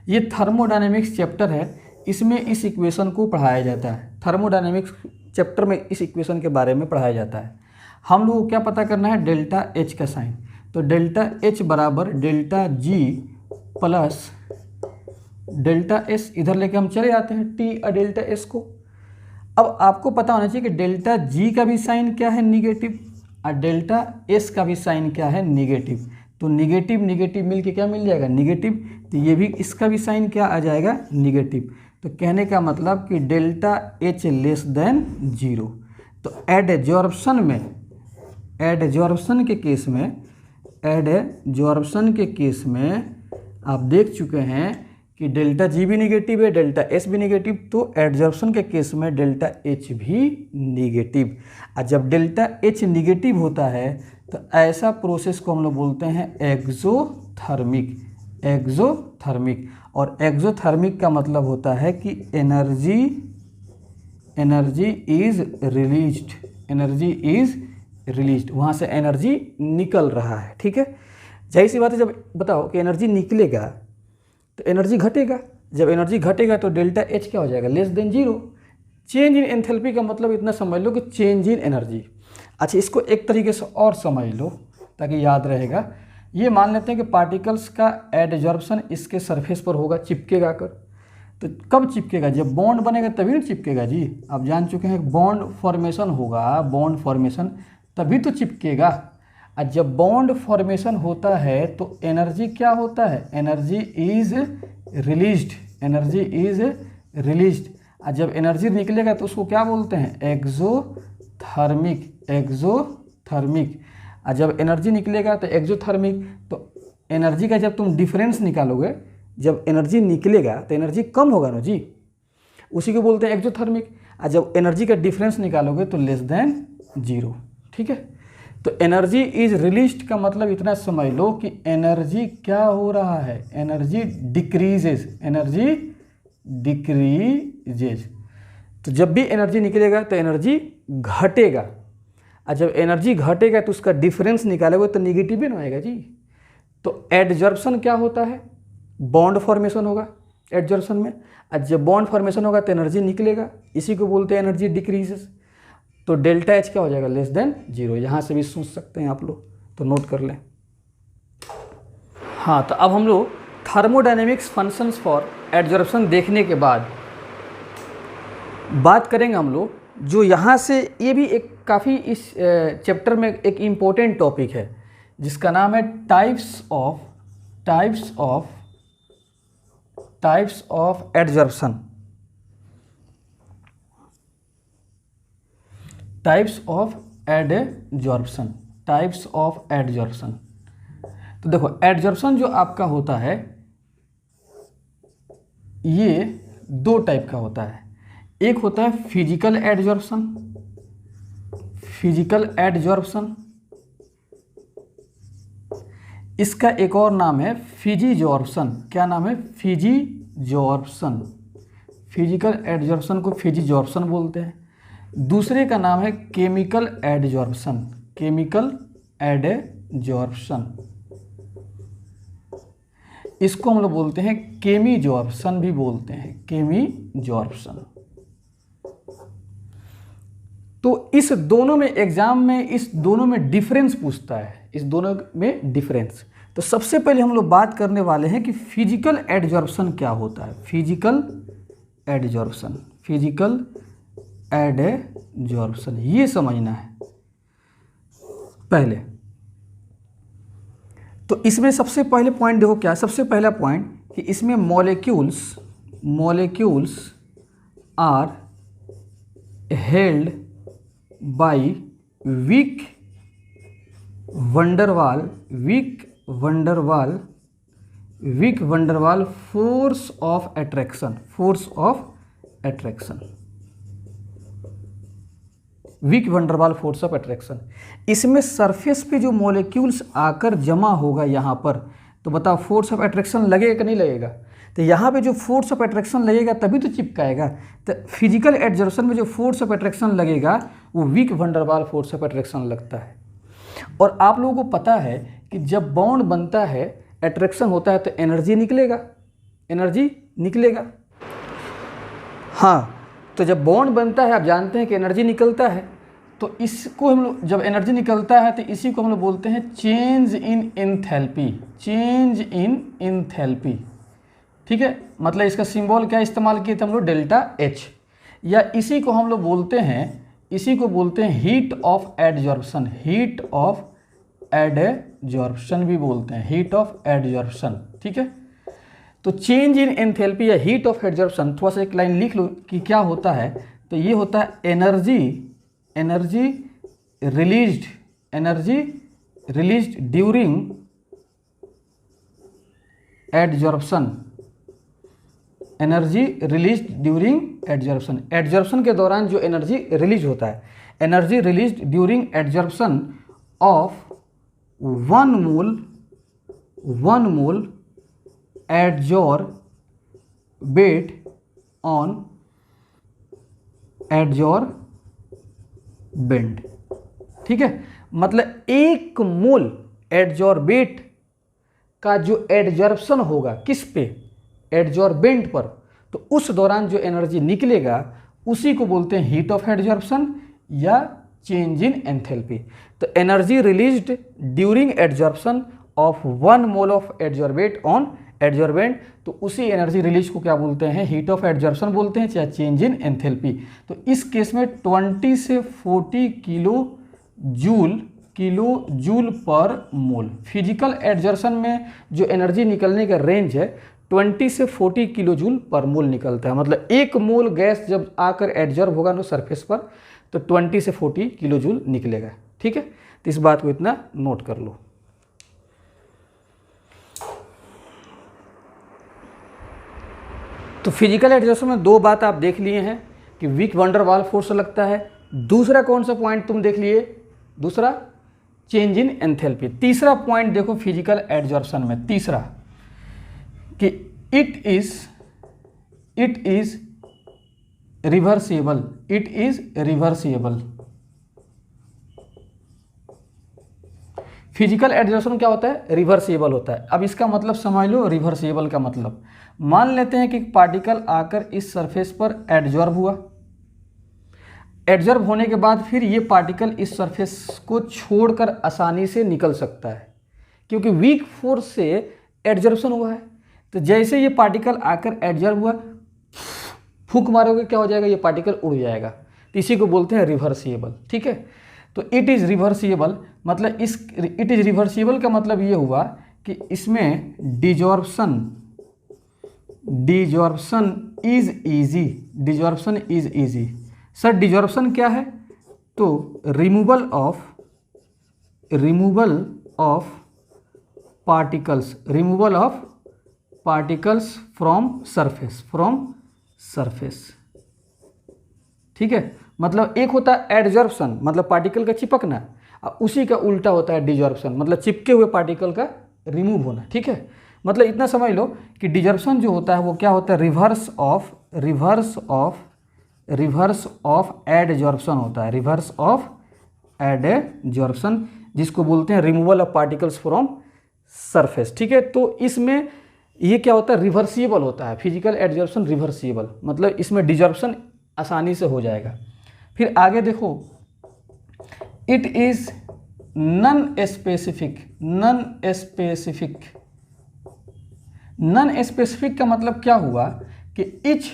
ये थर्मोडायनेमिक्स चैप्टर है, इसमें इस इक्वेशन को पढ़ाया जाता है। थर्मोडायनेमिक्स चैप्टर में इस इक्वेशन के बारे में पढ़ाया जाता है। हम लोग को क्या पता करना है, डेल्टा एच का साइन। तो डेल्टा एच बराबर delta G plus delta S, इधर लेके हम चले जाते हैं टी और डेल्टा एस को। अब आपको पता होना चाहिए कि डेल्टा जी का भी साइन क्या है, निगेटिव, और डेल्टा एस का भी साइन क्या है, निगेटिव। तो निगेटिव निगेटिव मिल के क्या मिल जाएगा, निगेटिव। तो ये भी, इसका भी साइन क्या आ जाएगा, निगेटिव। तो कहने का मतलब कि डेल्टा एच लेस देन 0। तो एडजॉर्प्शन के केस में आप देख चुके हैं कि डेल्टा जी भी निगेटिव है, डेल्टा एस भी निगेटिव, तो एडजॉर्प्शन के केस में डेल्टा एच भी निगेटिव। और जब डेल्टा एच निगेटिव होता है तो ऐसा प्रोसेस को हम लोग बोलते हैं एक्सोथर्मिक। और एक्सोथर्मिक का मतलब होता है कि एनर्जी इज रिलीज्ड, वहाँ से एनर्जी निकल रहा है, ठीक है। जाहिर सी बात है, जब बताओ कि एनर्जी निकलेगा तो एनर्जी घटेगा, जब एनर्जी घटेगा तो डेल्टा एच क्या हो जाएगा, less than zero. Change in enthalpy का मतलब इतना समझ लो कि चेंज इन एनर्जी। अच्छा, इसको एक तरीके से और समझ लो ताकि याद रहेगा। ये मान लेते हैं कि पार्टिकल्स का एडजॉर्प्शन इसके सरफेस पर होगा, चिपकेगा कर। तो कब चिपकेगा, जब बॉन्ड बनेगा तभी ना चिपकेगा जी। आप जान चुके हैं बॉन्ड फॉर्मेशन होगा, बॉन्ड फॉर्मेशन तभी तो चिपकेगा। और जब बॉन्ड फॉर्मेशन होता है तो एनर्जी क्या होता है, energy is released, energy is released. और जब एनर्जी निकलेगा तो उसको क्या बोलते हैं, एक्सोथर्मिक, एक्सोथर्मिक। और जब एनर्जी निकलेगा तो एक्सोथर्मिक, तो एनर्जी का जब तुम डिफरेंस निकालोगे, जब एनर्जी निकलेगा तो एनर्जी कम होगा ना जी, उसी को बोलते हैं एक्सोथर्मिक। और जब एनर्जी का डिफरेंस निकालोगे तो लेस देन जीरो। ठीक है, तो एनर्जी इज रिलीज्ड का मतलब इतना समझ लो कि एनर्जी क्या हो रहा है, एनर्जी डिक्रीजेज, एनर्जी डिक्रीजेज। तो जब भी एनर्जी निकलेगा तो एनर्जी घटेगा, और जब एनर्जी घटेगा तो उसका डिफरेंस निकालोगे तो निगेटिव ही ना आएगा जी। तो एडजॉर्प्शन क्या होता है, बॉन्ड फॉर्मेशन होगा एडजॉर्प्शन में, और जब बॉन्ड फॉर्मेशन होगा तो एनर्जी निकलेगा, इसी को बोलते हैं एनर्जी डिक्रीजेस। तो डेल्टा एच क्या हो जाएगा, लेस देन जीरो। यहाँ से भी सोच सकते हैं आप लोग, तो नोट कर लें। हाँ, तो अब हम लोग थर्मोडायनेमिक्स फंक्शंस फॉर एडजॉर्प्शन देखने के बाद बात करेंगे हम लोग, जो यहाँ से ये भी एक काफ़ी इस चैप्टर में एक इम्पोर्टेंट टॉपिक है जिसका नाम है types of adsorption, types of adsorption, types of adsorption. तो देखो एडजॉर्प्शन जो आपका होता है ये दो टाइप का होता है। एक होता है फिजिकल एडजॉर्प्शन, फिजिकल एडजॉर्प्शन, इसका एक और नाम है फिजिजॉर्प्शन। क्या नाम है, फिजिजॉर्प्शन। फिजिकल एडजॉर्प्शन को फिजिजॉर्प्शन बोलते हैं। दूसरे का नाम है केमिकल एडजॉर्प्शन, केमिकल एडजॉर्प्शन, इसको हम लोग बोलते हैं केमीजॉर्प्शन भी बोलते हैं, केमीजॉर्प्शन। तो इस दोनों में एग्जाम में इस दोनों में डिफरेंस पूछता है, इस दोनों में डिफरेंस। तो सबसे पहले हम लोग बात करने वाले हैं कि फिजिकल एडजॉर्प्शन क्या होता है, फिजिकल एडजॉर्प्शन, फिजिकल एडजॉर्प्शन ये समझना है पहले। तो इसमें सबसे पहले पॉइंट देखो क्या, सबसे पहला पॉइंट कि इसमें molecules are held by weak van der Waals force of attraction, force of attraction, weak van der Waals force of attraction. इसमें सरफेस पे जो मॉलिक्यूल्स आकर जमा होगा यहाँ पर, तो बताओ फोर्स ऑफ अट्रैक्शन लगेगा कि नहीं लगेगा। तो यहाँ पे जो फोर्स ऑफ अट्रैक्शन लगेगा तभी तो चिपकाएगा। तो फिजिकल एडजॉर्प्शन में जो फोर्स ऑफ अट्रैक्शन लगेगा वो weak van der Waals force of attraction लगता है। और आप लोगों को पता है कि जब बॉन्ड बनता है, अट्रैक्शन होता है तो एनर्जी निकलेगा, एनर्जी निकलेगा। हाँ, तो जब बॉन्ड बनता है आप जानते हैं कि एनर्जी निकलता है, तो इसको हम लोग जब एनर्जी निकलता है तो इसी को हम लोग बोलते हैं change in enthalpy, change in enthalpy. ठीक है, मतलब इसका सिंबल क्या इस्तेमाल किए थे हम लोग, डेल्टा एच, या इसी को हम लोग बोलते हैं, इसी को बोलते हैं heat of adsorption, heat of adsorption भी बोलते हैं, हीट ऑफ एडजॉर्प्शन। ठीक है, तो चेंज इन एंथैल्पी या हीट ऑफ एडजॉर्प्शन, थोड़ा सा एक लाइन लिख लो कि क्या होता है। तो ये होता है energy released during adsorption, energy released during adsorption, adsorption के दौरान जो एनर्जी रिलीज होता है, energy released during adsorption of 1 mole adsorbate on adsorbent. ठीक है, मतलब 1 मोल एडजॉर्बेट का जो एडजॉर्प्शन होगा किस पे, एडजॉर्बेंट पर, तो उस दौरान जो एनर्जी निकलेगा उसी को बोलते हैं हीट ऑफ एडजॉर्प्शन या चेंज इन एंथैल्पी। तो energy released during adsorption of 1 mole of adsorbate on adsorbent, तो उसी एनर्जी रिलीज को क्या बोलते हैं, हीट ऑफ एडजॉर्प्शन बोलते हैं या चेंज इन एंथैल्पी। तो इस केस में 20 से 40 किलो जूल पर मोल। फिजिकल एडजॉर्प्शन में जो एनर्जी निकलने का रेंज है 20 से 40 किलो जूल पर मोल निकलता है। मतलब 1 मोल गैस जब आकर एडजॉर्ब होगा ना सरफेस पर तो 20 से 40 किलो जूल निकलेगा। ठीक है, तो इस बात को इतना नोट कर लो। तो फिजिकल एडजॉर्प्शन में 2 बात आप देख लिए हैं कि वीक वंडर वाल फोर्स लगता है। दूसरा कौन सा पॉइंट तुम देख लिए, दूसरा चेंज इन एंथैल्पी। तीसरा पॉइंट देखो फिजिकल एडजॉर्प्शन में, तीसरा कि it is reversible, it is reversible. Physical adsorption क्या होता है, रिवर्सिबल होता है। अब इसका मतलब समझ लो, रिवर्सिबल का मतलब मान लेते हैं कि पार्टिकल आकर इस सरफेस पर एडजॉर्ब हुआ, एडजॉर्ब होने के बाद फिर ये पार्टिकल इस सरफेस को छोड़कर आसानी से निकल सकता है क्योंकि वीक फोर्स से एडजॉर्प्शन हुआ है। तो जैसे ये पार्टिकल आकर एडजॉर्ब हुआ, फूंक मारोगे क्या हो जाएगा, ये पार्टिकल उड़ जाएगा। तो इसी को बोलते हैं रिवर्सिबल। ठीक है, तो इट इज़ रिवर्सिबल मतलब इट इज़ रिवर्सिबल का मतलब ये हुआ कि इसमें desorption is easy, desorption is easy. Sir desorption क्या है, तो removal of particles from surface. ठीक है, मतलब एक होता है एडजॉर्प्शन मतलब पार्टिकल का चिपकना, और उसी का उल्टा होता है डिजॉर्प्शन मतलब चिपके हुए पार्टिकल का रिमूव होना। ठीक है, मतलब इतना समझ लो कि डिजॉर्प्शन जो होता है वो क्या होता है, रिवर्स ऑफ एडजॉर्प्शन होता है, रिवर्स ऑफ एडजॉर्प्शन, जिसको बोलते हैं removal of particles from surface. ठीक है, तो इसमें ये क्या होता है, रिवर्सिबल होता है। फिजिकल एडजॉर्प्शन रिवर्सिबल मतलब इसमें डिजॉर्प्शन आसानी से हो जाएगा। फिर आगे देखो, इट इज नॉन स्पेसिफिक का मतलब क्या हुआ कि each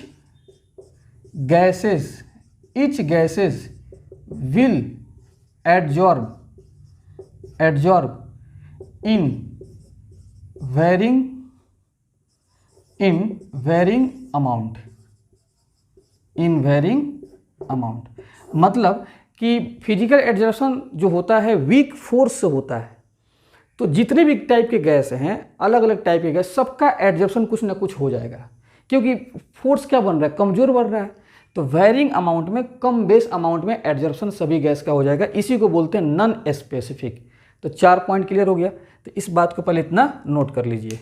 gases will adsorb in varying amount. मतलब कि फिजिकल एडजॉर्प्शन जो होता है वीक फोर्स से होता है। तो जितने भी टाइप के गैस हैं, अलग अलग टाइप के गैस, सबका एडजॉर्प्शन कुछ ना कुछ हो जाएगा क्योंकि फोर्स क्या बन रहा है, कमजोर बन रहा है। तो वेरिंग अमाउंट में, कम बेस अमाउंट में एडजॉर्प्शन सभी गैस का हो जाएगा। इसी को बोलते हैं नॉन स्पेसिफिक। तो 4 पॉइंट क्लियर हो गया। तो इस बात को पहले इतना नोट कर लीजिए।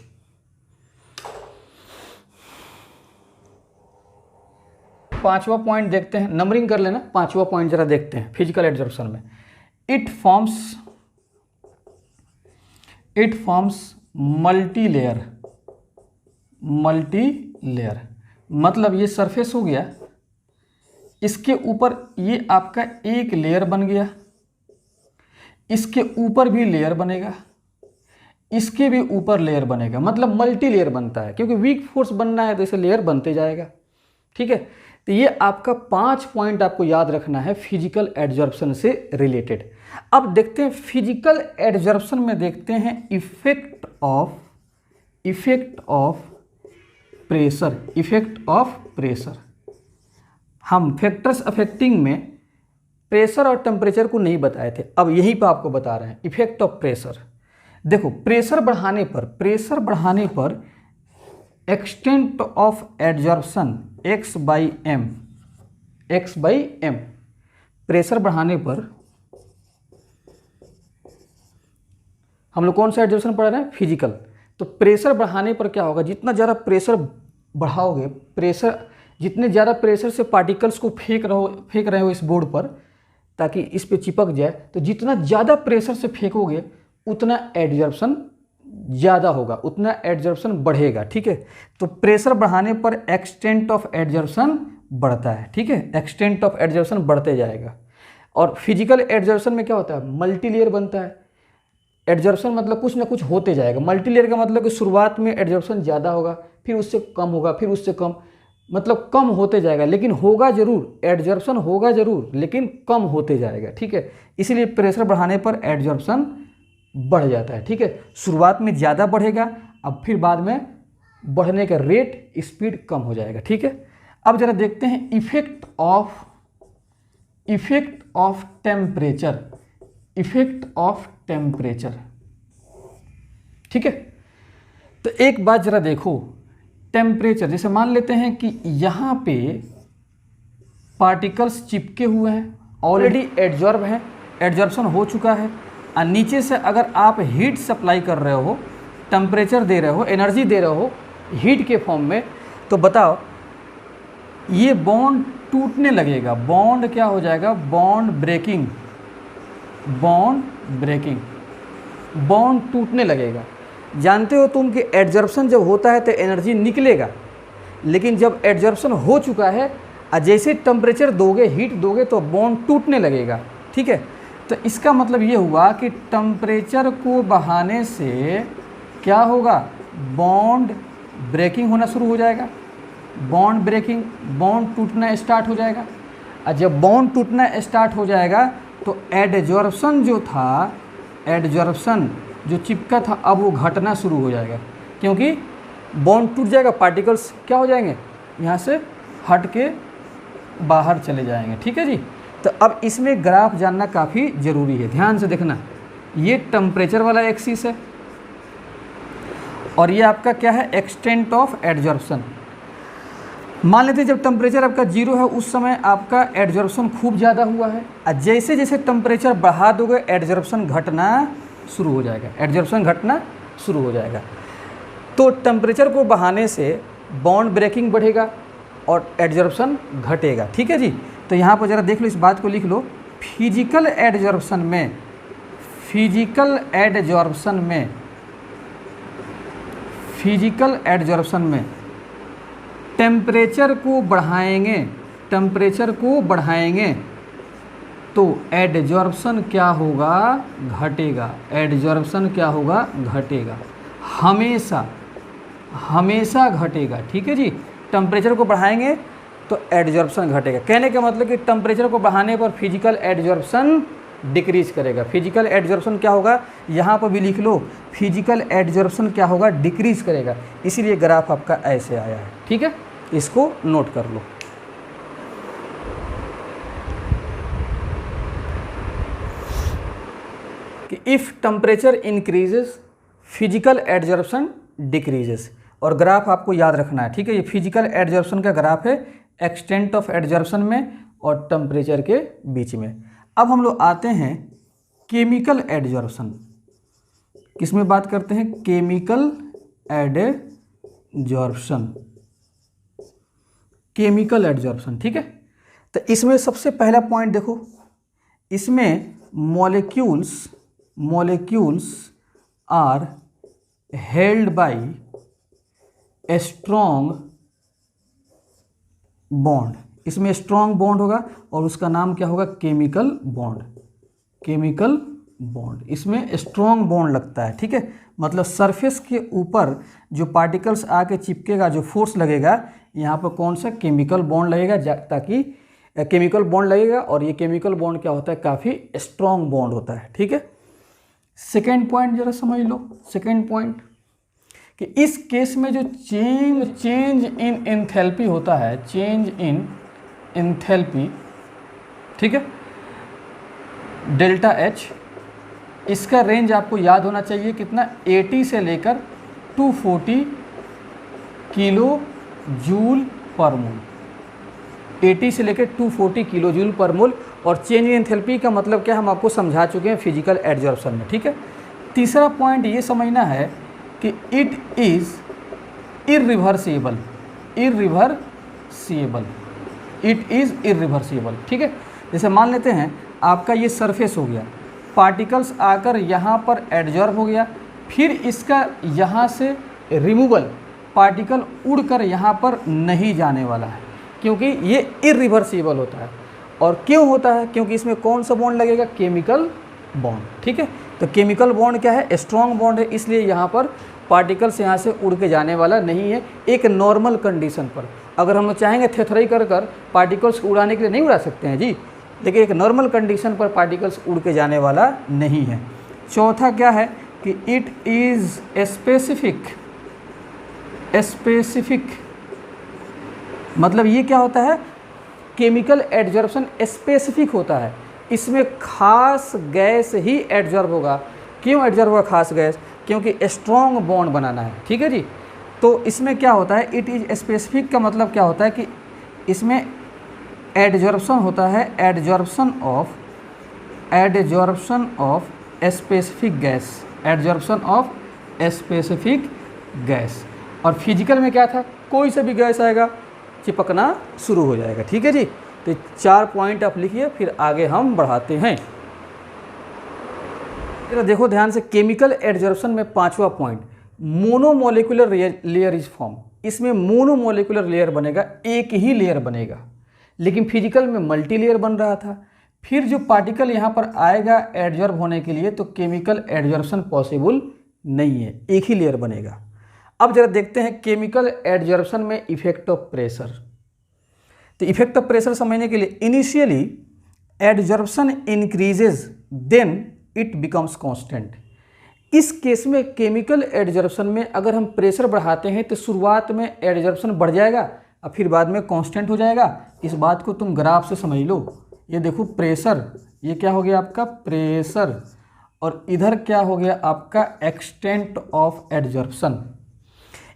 पांचवा पॉइंट देखते हैं, नंबरिंग कर लेना। पांचवा पॉइंट जरा देखते हैं फिजिकल एडजॉर्प्शन में। इट फॉर्म्स मल्टीलेयर मतलब ये सरफेस हो गया, इसके ऊपर ये आपका एक लेयर बन गया, इसके ऊपर भी लेयर बनेगा, इसके भी ऊपर लेयर बनेगा, मतलब मल्टी लेयर बनता है क्योंकि वीक फोर्स बनना है तो इसे लेयर बनते जाएगा। ठीक है, तो ये आपका 5 पॉइंट आपको याद रखना है फिजिकल एडजॉर्प्शन से रिलेटेड। अब देखते हैं फिजिकल एडजॉर्प्शन में देखते हैं इफेक्ट ऑफ प्रेशर। हम फैक्टर्स अफेक्टिंग में प्रेशर और टेम्परेचर को नहीं बताए थे, अब यहीं पर आपको बता रहे हैं इफेक्ट ऑफ प्रेशर। देखो प्रेशर बढ़ाने पर extent of adsorption x by m, pressure बढ़ाने पर हम लोग कौन सा एडजॉर्प्शन पढ़ रहे हैं, फिजिकल। तो प्रेशर बढ़ाने पर क्या होगा, जितना ज़्यादा प्रेशर बढ़ाओगे, जितने ज़्यादा प्रेशर से पार्टिकल्स को फेंक रहे हो इस बोर्ड पर ताकि इस पे चिपक जाए, तो जितना ज़्यादा प्रेशर से फेंकोगे उतना एडजॉर्प्शन ज़्यादा होगा उतना एडजॉर्प्शन बढ़ेगा, ठीक है। तो प्रेशर बढ़ाने पर एक्सटेंट ऑफ एडजॉर्प्शन बढ़ता है, ठीक है, एक्सटेंट ऑफ एडजॉर्प्शन बढ़ते जाएगा। और फिजिकल एडजॉर्प्शन में क्या होता है, मल्टी लेयर बनता है। एडजॉर्प्शन मतलब कुछ ना कुछ होते जाएगा। मल्टी लेयर का मतलब कि शुरुआत में एडजॉर्प्शन ज़्यादा होगा, फिर उससे कम होगा, फिर उससे कम, मतलब कम होते जाएगा, लेकिन होगा जरूर, एडजॉर्प्शन होगा जरूर, लेकिन कम होते जाएगा, ठीक है। इसलिए प्रेशर बढ़ाने पर एडजॉर्प्शन बढ़ जाता है, ठीक है। शुरुआत में ज़्यादा बढ़ेगा, अब फिर बाद में बढ़ने का रेट, स्पीड कम हो जाएगा, ठीक है। अब जरा देखते हैं effect of temperature, effect of temperature, ठीक है। तो एक बात जरा देखो, टेम्परेचर, जैसे मान लेते हैं कि यहाँ पे पार्टिकल्स चिपके हुए हैं, ऑलरेडी एडजॉर्ब है, एडजॉर्प्शन हो चुका है, और नीचे से अगर आप हीट सप्लाई कर रहे हो, टेम्परेचर दे रहे हो, एनर्जी दे रहे हो हीट के फॉर्म में, तो बताओ ये बॉन्ड टूटने लगेगा। बॉन्ड क्या हो जाएगा, bond breaking, bond breaking, bond टूटने लगेगा। जानते हो तुम कि एडजॉर्प्शन जब होता है तो एनर्जी निकलेगा, लेकिन जब एडजॉर्प्शन हो चुका है और जैसे टेम्परेचर दोगे, हीट दोगे, तो बॉन्ड टूटने लगेगा, ठीक है। तो इसका मतलब ये हुआ कि टेम्परेचर को बढ़ाने से क्या होगा, बॉन्ड ब्रेकिंग होना शुरू हो जाएगा, बॉन्ड ब्रेकिंग, बॉन्ड टूटना स्टार्ट हो जाएगा। और जब बॉन्ड टूटना स्टार्ट हो जाएगा तो एडजॉर्प्शन जो था, एडजॉर्प्शन जो चिपका था, अब वो घटना शुरू हो जाएगा, क्योंकि बॉन्ड टूट जाएगा, पार्टिकल्स क्या हो जाएंगे, यहाँ से हट के बाहर चले जाएंगे, ठीक है जी। तो अब इसमें ग्राफ जानना काफ़ी ज़रूरी है, ध्यान से देखना। ये टेम्परेचर वाला एक्सिस है और ये आपका क्या है, एक्सटेंट ऑफ एडजॉर्प्शन। मान लेते हैं जब टेम्परेचर आपका 0 है, उस समय आपका एडजॉर्प्शन खूब ज़्यादा हुआ है, और जैसे जैसे टेम्परेचर बढ़ा दोगे एडजॉर्प्शन घटना शुरू हो जाएगा, एडजॉर्प्शन घटना शुरू हो जाएगा। तो टेम्परेचर को बढ़ाने से बॉन्ड ब्रेकिंग बढ़ेगा और एडजॉर्प्शन घटेगा, ठीक है जी। तो यहाँ पर ज़रा देख लो, इस बात को लिख लो, फिजिकल एडजॉर्प्शन में, फिजिकल एडजॉर्प्शन में, फिजिकल एडजॉर्प्शन में टेम्परेचर को बढ़ाएंगे, टेम्परेचर को बढ़ाएंगे तो एडजॉर्प्शन क्या होगा, घटेगा, एडजॉर्प्शन क्या होगा, घटेगा, हमेशा, हमेशा घटेगा, ठीक है जी। टेम्परेचर को बढ़ाएंगे तो एडजॉर्प्शन घटेगा। कहने का मतलब कि टेम्परेचर को बढ़ाने पर फिजिकल एडजॉर्प्शन डिक्रीज करेगा। फिजिकल एडजॉर्प्शन क्या होगा, यहाँ पर भी लिख लो, फिजिकल एडजॉर्प्शन क्या होगा, डिक्रीज करेगा। इसीलिए ग्राफ आपका ऐसे आया है, ठीक है, इसको नोट कर लो। कि if temperature increases physical adsorption decreases, और ग्राफ आपको याद रखना है, ठीक है। ये फिजिकल एडजॉर्प्शन का ग्राफ है, एक्सटेंट ऑफ एडजॉर्प्शन में और टेम्परेचर के बीच में। अब हम लोग आते हैं केमिकल एडजॉर्प्शन, किसमें बात करते हैं, केमिकल एडजॉर्प्शन, केमिकल एडजॉर्प्शन, ठीक है। तो इसमें सबसे पहला पॉइंट देखो, इसमें molecules, molecules are held by a strong bond. इसमें स्ट्रॉन्ग बॉन्ड होगा और उसका नाम क्या होगा, केमिकल बॉन्ड, केमिकल बॉन्ड। इसमें स्ट्रॉन्ग बॉन्ड लगता है, ठीक है। मतलब सरफेस के ऊपर जो पार्टिकल्स आके चिपकेगा, जो फोर्स लगेगा, यहाँ पर कौन सा, केमिकल बॉन्ड लगेगा, ताकि केमिकल बॉन्ड लगेगा, और ये केमिकल बॉन्ड क्या होता है, काफ़ी स्ट्रॉन्ग बॉन्ड होता है, ठीक है। सेकेंड पॉइंट जरा समझ लो, सेकेंड पॉइंट कि इस केस में जो चेंज इन एंथैल्पी होता है, चेंज इन एंथैल्पी, ठीक है, डेल्टा एच, इसका रेंज आपको याद होना चाहिए कितना, 80 से लेकर 240 किलो जूल पर मोल, 80 से लेकर 240 किलो जूल पर मोल। और चेंज इन एंथैल्पी का मतलब क्या, हम आपको समझा चुके हैं फिजिकल एडजॉर्प्शन में, ठीक है। तीसरा पॉइंट ये समझना है कि it is irreversible, irreversible, it is irreversible, ठीक है। जैसे मान लेते हैं आपका ये सरफेस हो गया, पार्टिकल्स आकर यहाँ पर एडजॉर्ब हो गया, फिर इसका यहाँ से रिमूवल, पार्टिकल उड़कर यहाँ पर नहीं जाने वाला है, क्योंकि ये इरिवर्सिबल होता है। और क्यों होता है? क्योंकि इसमें कौन सा बॉन्ड लगेगा? Chemical bond. ठीक है, तो केमिकल बॉन्ड क्या है? स्ट्रॉन्ग बॉन्ड है, इसलिए यहाँ पर पार्टिकल्स यहाँ से उड़ के जाने वाला नहीं है। एक नॉर्मल कंडीशन पर अगर हम लोग चाहेंगे थेथराई कर पार्टिकल्स को उड़ाने के लिए नहीं उड़ा सकते हैं जी, लेकिन एक नॉर्मल कंडीशन पर पार्टिकल्स उड़ के जाने वाला नहीं है। चौथा क्या है कि इट इज़ स्पेसिफिक, मतलब ये क्या होता है? केमिकल एडजॉर्प्शन स्पेसिफिक होता है, इसमें खास गैस ही एडजॉर्ब होगा। क्यों एडजॉर्ब होगा खास गैस? क्योंकि स्ट्रॉन्ग बॉन्ड बनाना है। ठीक है जी, तो इसमें क्या होता है? इट इज़ स्पेसिफिक का मतलब क्या होता है कि इसमें एडजॉर्प्शन होता है, adsorption of specific gas, adsorption of specific gas. और फिजिकल में क्या था? कोई सा भी गैस आएगा चिपकना शुरू हो जाएगा। ठीक है जी, तो 4 पॉइंट आप लिखिए, फिर आगे हम बढ़ाते हैं। देखो ध्यान से, केमिकल एडजॉर्प्शन में 5वां point, monomolecular layer is form. इसमें मोनोमोलिकुलर लेयर बनेगा, एक ही लेयर बनेगा, लेकिन फिजिकल में मल्टी लेयर बन रहा था। फिर जो पार्टिकल यहाँ पर आएगा एडजॉर्ब होने के लिए, तो केमिकल एडजॉर्प्शन पॉसिबल नहीं है, एक ही लेयर बनेगा। अब जरा देखते हैं केमिकल एडजॉर्प्शन में इफेक्ट ऑफ प्रेशर। तो इफेक्ट ऑफ प्रेशर समझने के लिए, initially adsorption increases then it becomes constant. इस केस में केमिकल एडजॉर्प्शन में अगर हम प्रेशर बढ़ाते हैं तो शुरुआत में एडजॉर्प्शन बढ़ जाएगा और फिर बाद में कांस्टेंट हो जाएगा। इस बात को तुम ग्राफ से समझ लो। ये देखो प्रेशर, ये क्या हो गया आपका? प्रेशर, और इधर क्या हो गया आपका? Extent of adsorption.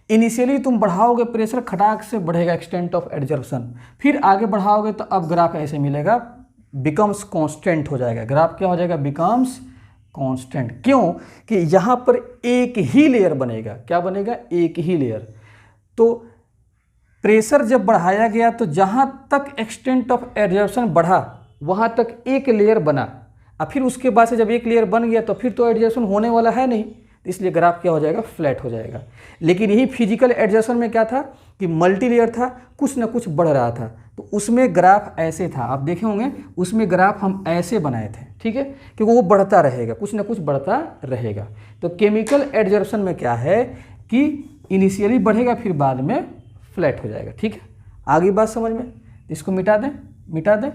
इनिशियली तुम बढ़ाओगे प्रेशर, खटाक से बढ़ेगा एक्सटेंट ऑफ एडजॉर्प्शन, फिर आगे बढ़ाओगे तो अब ग्राफ ऐसे मिलेगा, बिकम्स कांस्टेंट हो जाएगा। ग्राफ क्या हो जाएगा? Becomes constant. क्यों? कि यहाँ पर एक ही लेयर बनेगा। क्या बनेगा? एक ही लेयर। तो प्रेशर जब बढ़ाया गया तो जहाँ तक एक्सटेंट ऑफ एडजॉर्प्शन बढ़ा वहाँ तक एक लेयर बना, और फिर उसके बाद से जब एक लेयर बन गया तो फिर तो एडजॉर्प्शन होने वाला है नहीं, इसलिए ग्राफ क्या हो जाएगा? फ्लैट हो जाएगा। लेकिन यही फिजिकल एडजॉर्प्शन में क्या था कि मल्टी लेयर था, कुछ ना कुछ बढ़ रहा था, तो उसमें ग्राफ ऐसे था। आप देखे होंगे उसमें ग्राफ हम ऐसे बनाए थे। ठीक है, क्योंकि वो बढ़ता रहेगा, कुछ ना कुछ बढ़ता रहेगा। तो केमिकल एडजॉर्प्शन में क्या है कि इनिशियली बढ़ेगा, फिर बाद में फ्लैट हो जाएगा। ठीक है, आगे बात समझ में? इसको मिटा दें।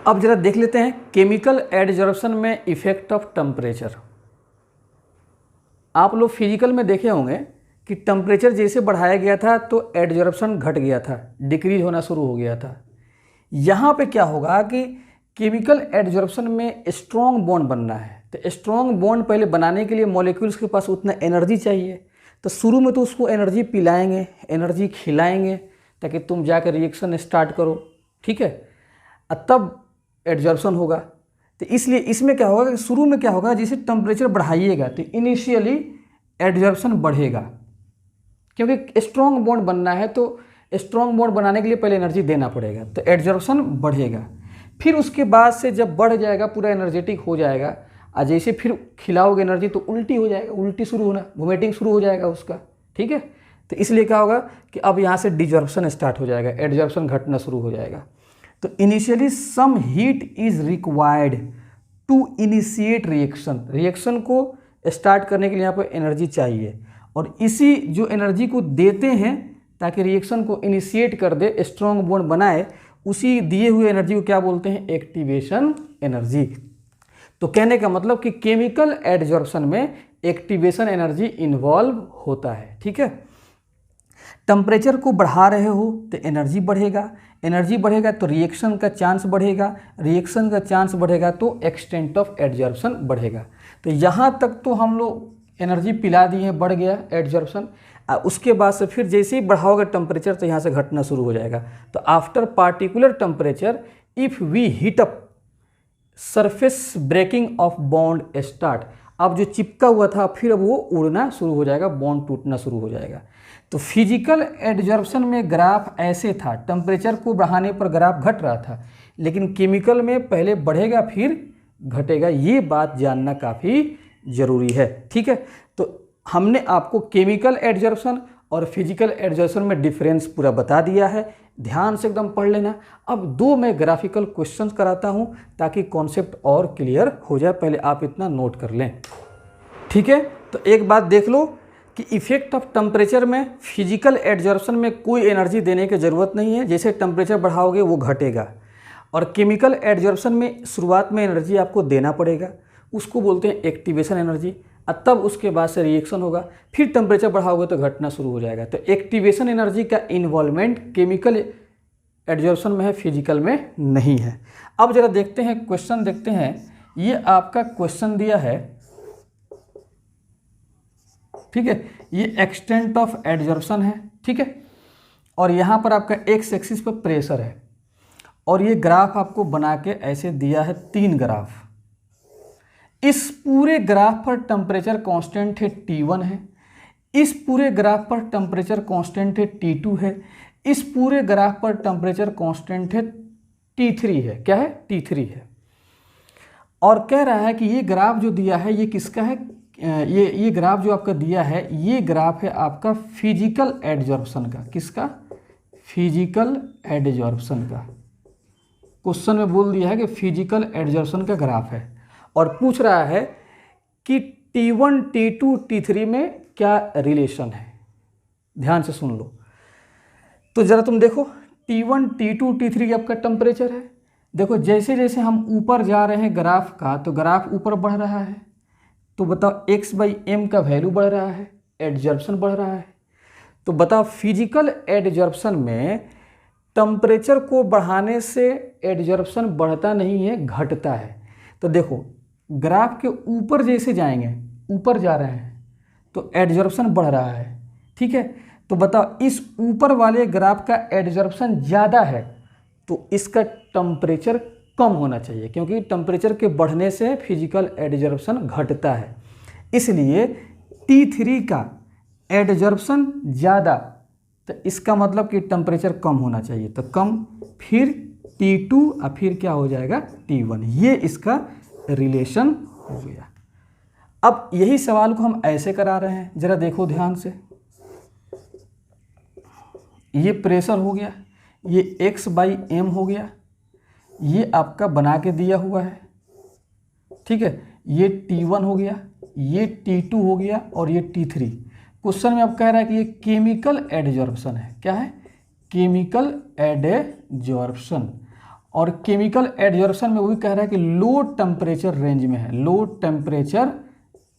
अब जरा देख लेते हैं केमिकल एडजॉर्प्शन में इफेक्ट ऑफ टेम्परेचर। आप लोग फिजिकल में देखे होंगे कि टेम्परेचर जैसे बढ़ाया गया था तो एडजॉर्प्शन घट गया था, डिक्रीज होना शुरू हो गया था। यहाँ पे क्या होगा कि केमिकल एडजॉर्प्शन में स्ट्रॉन्ग बॉन्ड बनना है, तो स्ट्रॉन्ग बॉन्ड पहले बनाने के लिए मॉलिक्यूल्स के पास उतना एनर्जी चाहिए। तो शुरू में तो उसको एनर्जी पिलाएंगे, एनर्जी खिलाएंगे, ताकि तुम जाकर रिएक्शन स्टार्ट करो। ठीक है, तब एडजॉर्प्शन होगा। तो इसलिए इसमें क्या होगा कि शुरू में क्या होगा, जैसे टेम्परेचर बढ़ाइएगा तो इनिशियली एडजॉर्प्शन बढ़ेगा, क्योंकि स्ट्रॉन्ग बॉन्ड बनना है, तो स्ट्रॉन्ग बॉन्ड बनाने के लिए पहले एनर्जी देना पड़ेगा, तो एडजॉर्प्शन बढ़ेगा। फिर उसके बाद से जब बढ़ जाएगा, पूरा एनर्जेटिक हो जाएगा, और जैसे फिर खिलाओगे एनर्जी तो उल्टी हो जाएगा, उल्टी शुरू होना, वोमिटिंग शुरू हो जाएगा उसका। ठीक है, तो इसलिए क्या होगा कि अब यहाँ से डिजॉर्प्शन स्टार्ट हो जाएगा, एडजॉर्प्शन घटना शुरू हो जाएगा। तो initially some heat is required to initiate reaction को स्टार्ट करने के लिए यहाँ पर एनर्जी चाहिए, और इसी जो एनर्जी को देते हैं ताकि रिएक्शन को इनिशिएट कर दे, स्ट्रॉन्ग बॉन्ड बनाए, उसी दिए हुए एनर्जी को क्या बोलते हैं? Activation energy. तो कहने का मतलब कि केमिकल एडजॉर्प्शन में एक्टिवेशन एनर्जी इन्वॉल्व होता है। ठीक है, टेम्परेचर को बढ़ा रहे हो तो एनर्जी बढ़ेगा, एनर्जी बढ़ेगा तो रिएक्शन का चांस बढ़ेगा, रिएक्शन का चांस बढ़ेगा तो एक्सटेंट ऑफ एडजॉर्प्शन बढ़ेगा। तो यहाँ तक तो हम लोग एनर्जी पिला दिए हैं, बढ़ गया एडजॉर्प्शन। उसके बाद से फिर जैसे ही बढ़ाओगे टेम्परेचर तो यहाँ से घटना शुरू हो जाएगा। तो after particular temperature if we heat up surface breaking of bond start. अब जो चिपका हुआ था फिर अब वो उड़ना शुरू हो जाएगा, बॉन्ड टूटना शुरू हो जाएगा। तो फिजिकल एडजॉर्प्शन में ग्राफ ऐसे था, टेम्परेचर को बढ़ाने पर ग्राफ घट रहा था, लेकिन केमिकल में पहले बढ़ेगा फिर घटेगा। ये बात जानना काफ़ी ज़रूरी है। ठीक है, तो हमने आपको केमिकल एडजॉर्प्शन और फिजिकल एडजॉर्प्शन में डिफरेंस पूरा बता दिया है, ध्यान से एकदम पढ़ लेना। अब 2 मैं ग्राफिकल क्वेश्चंस कराता हूं ताकि कॉन्सेप्ट और क्लियर हो जाए, पहले आप इतना नोट कर लें। ठीक है, तो एक बात देख लो कि इफेक्ट ऑफ टेम्परेचर में फिजिकल एडजॉर्प्शन में कोई एनर्जी देने की ज़रूरत नहीं है, जैसे टेम्परेचर बढ़ाओगे वो घटेगा। और केमिकल एडजॉर्प्शन में शुरुआत में एनर्जी आपको देना पड़ेगा, उसको बोलते हैं एक्टिवेशन एनर्जी, और तब उसके बाद से रिएक्शन होगा, फिर टेम्परेचर बढ़ाओगे तो घटना शुरू हो जाएगा। तो एक्टिवेशन एनर्जी का इन्वॉल्वमेंट केमिकल एडजॉर्प्शन में है, फिजिकल में नहीं है। अब जरा देखते हैं क्वेश्चन, देखते हैं। ये आपका क्वेश्चन दिया है, ठीक है, ये एक्सटेंट ऑफ एडजॉर्प्शन है। ठीक है, और यहाँ पर आपका एक्स एक्सिस पर प्रेशर है, और ये ग्राफ आपको बना के ऐसे दिया है 3 ग्राफ। इस पूरे ग्राफ पर टेम्परेचर कांस्टेंट है T1 है, इस पूरे ग्राफ पर टेम्परेचर कांस्टेंट है T2 है, इस पूरे ग्राफ पर टेम्परेचर कांस्टेंट है T3 है। क्या है? T3 है। और कह रहा है कि ये ग्राफ जो दिया है ये किसका है? ये ग्राफ जो आपका दिया है ये ग्राफ है आपका फिजिकल एडजॉर्प्शन का। किसका? फिजिकल एडजॉर्प्शन का। क्वेश्चन में बोल दिया है कि फिजिकल एडजॉर्प्शन का ग्राफ है, और पूछ रहा है कि T1, T2, T3 में क्या रिलेशन है। ध्यान से सुन लो। तो ज़रा तुम देखो, T1, T2, T3 आपका टेम्परेचर है। देखो जैसे जैसे हम ऊपर जा रहे हैं ग्राफ का, तो ग्राफ ऊपर बढ़ रहा है, तो बताओ x/m का वैल्यू बढ़ रहा है, एडजॉर्प्शन बढ़ रहा है। तो बताओ फिजिकल एडजॉर्प्शन में टेम्परेचर को बढ़ाने से एडजॉर्प्शन बढ़ता नहीं है, घटता है। तो देखो ग्राफ के ऊपर जैसे जाएंगे, ऊपर जा रहे हैं तो एडजॉर्प्शन बढ़ रहा है। ठीक है, तो बताओ इस ऊपर वाले ग्राफ का एडजॉर्प्शन ज़्यादा है तो इसका टेम्परेचर कम होना चाहिए, क्योंकि टेम्परेचर के बढ़ने से फिजिकल एडजॉर्प्शन घटता है। इसलिए T3 का एडजॉर्प्शन ज़्यादा, तो इसका मतलब कि टेम्परेचर कम होना चाहिए, तो कम, फिर T2 और फिर क्या हो जाएगा? T1। ये इसका रिलेशन हो गया। अब यही सवाल को हम ऐसे करा रहे हैं, ज़रा देखो ध्यान से। ये प्रेशर हो गया, ये x/m हो गया, ये आपका बना के दिया हुआ है। ठीक है, ये T1 हो गया, ये T2 हो गया, और ये T3। क्वेश्चन में अब कह रहा है कि ये केमिकल एडजॉर्प्शन है। क्या है? Chemical adsorption. और केमिकल एडजॉर्प्शन में वो भी कह रहा है कि लो टेम्परेचर रेंज में है। Low temperature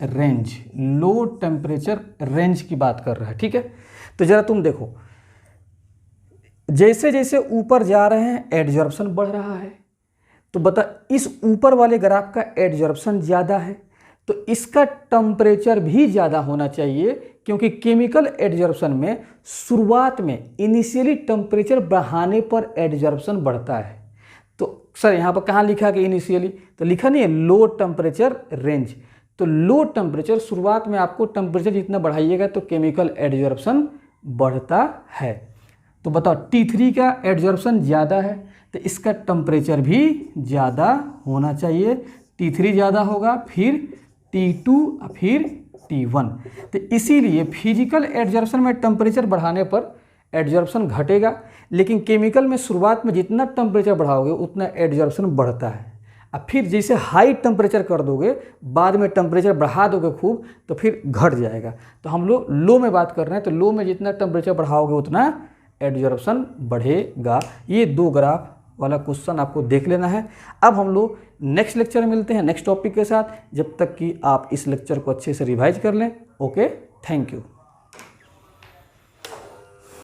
range, low temperature range की बात कर रहा है। ठीक है, तो ज़रा तुम देखो, जैसे जैसे ऊपर जा रहे हैं एडजॉर्प्शन बढ़ रहा है। तो बता, इस ऊपर वाले ग्राफ का एडजॉर्प्शन ज़्यादा है तो इसका टेम्परेचर भी ज़्यादा होना चाहिए, क्योंकि केमिकल एडजॉर्प्शन में शुरुआत में इनिशियली टेम्परेचर बढ़ाने पर एडजॉर्प्शन बढ़ता है। तो सर यहाँ पर कहाँ लिखा कि इनिशियली? तो लिखा नहीं है, लो टेम्परेचर रेंज। तो लो टेम्परेचर, शुरुआत में आपको टेम्परेचर जितना बढ़ाइएगा तो केमिकल एडजॉर्प्शन बढ़ता है। तो बताओ T3 का एडजॉर्प्शन ज़्यादा है तो इसका टेम्परेचर भी ज़्यादा होना चाहिए। T3 ज़्यादा होगा, फिर T2, फिर T1। तो इसीलिए फिजिकल एडजॉर्प्शन में टेम्परेचर बढ़ाने पर एडजॉर्प्शन घटेगा, लेकिन केमिकल में शुरुआत में जितना टेम्परेचर बढ़ाओगे उतना एडजॉर्प्शन बढ़ता है। अब फिर जैसे हाई टेम्परेचर कर दोगे, बाद में टेम्परेचर बढ़ा दोगे खूब, तो फिर घट जाएगा। तो हम लोग लो में बात कर रहे हैं, तो लो में जितना टेम्परेचर बढ़ाओगे उतना एडजॉर्प्शन बढ़ेगा। ये 2 ग्राफ वाला क्वेश्चन आपको देख लेना है। अब हम लोग नेक्स्ट लेक्चर में मिलते हैं नेक्स्ट टॉपिक के साथ, जब तक कि आप इस लेक्चर को अच्छे से रिवाइज कर लें। Okay, thank you.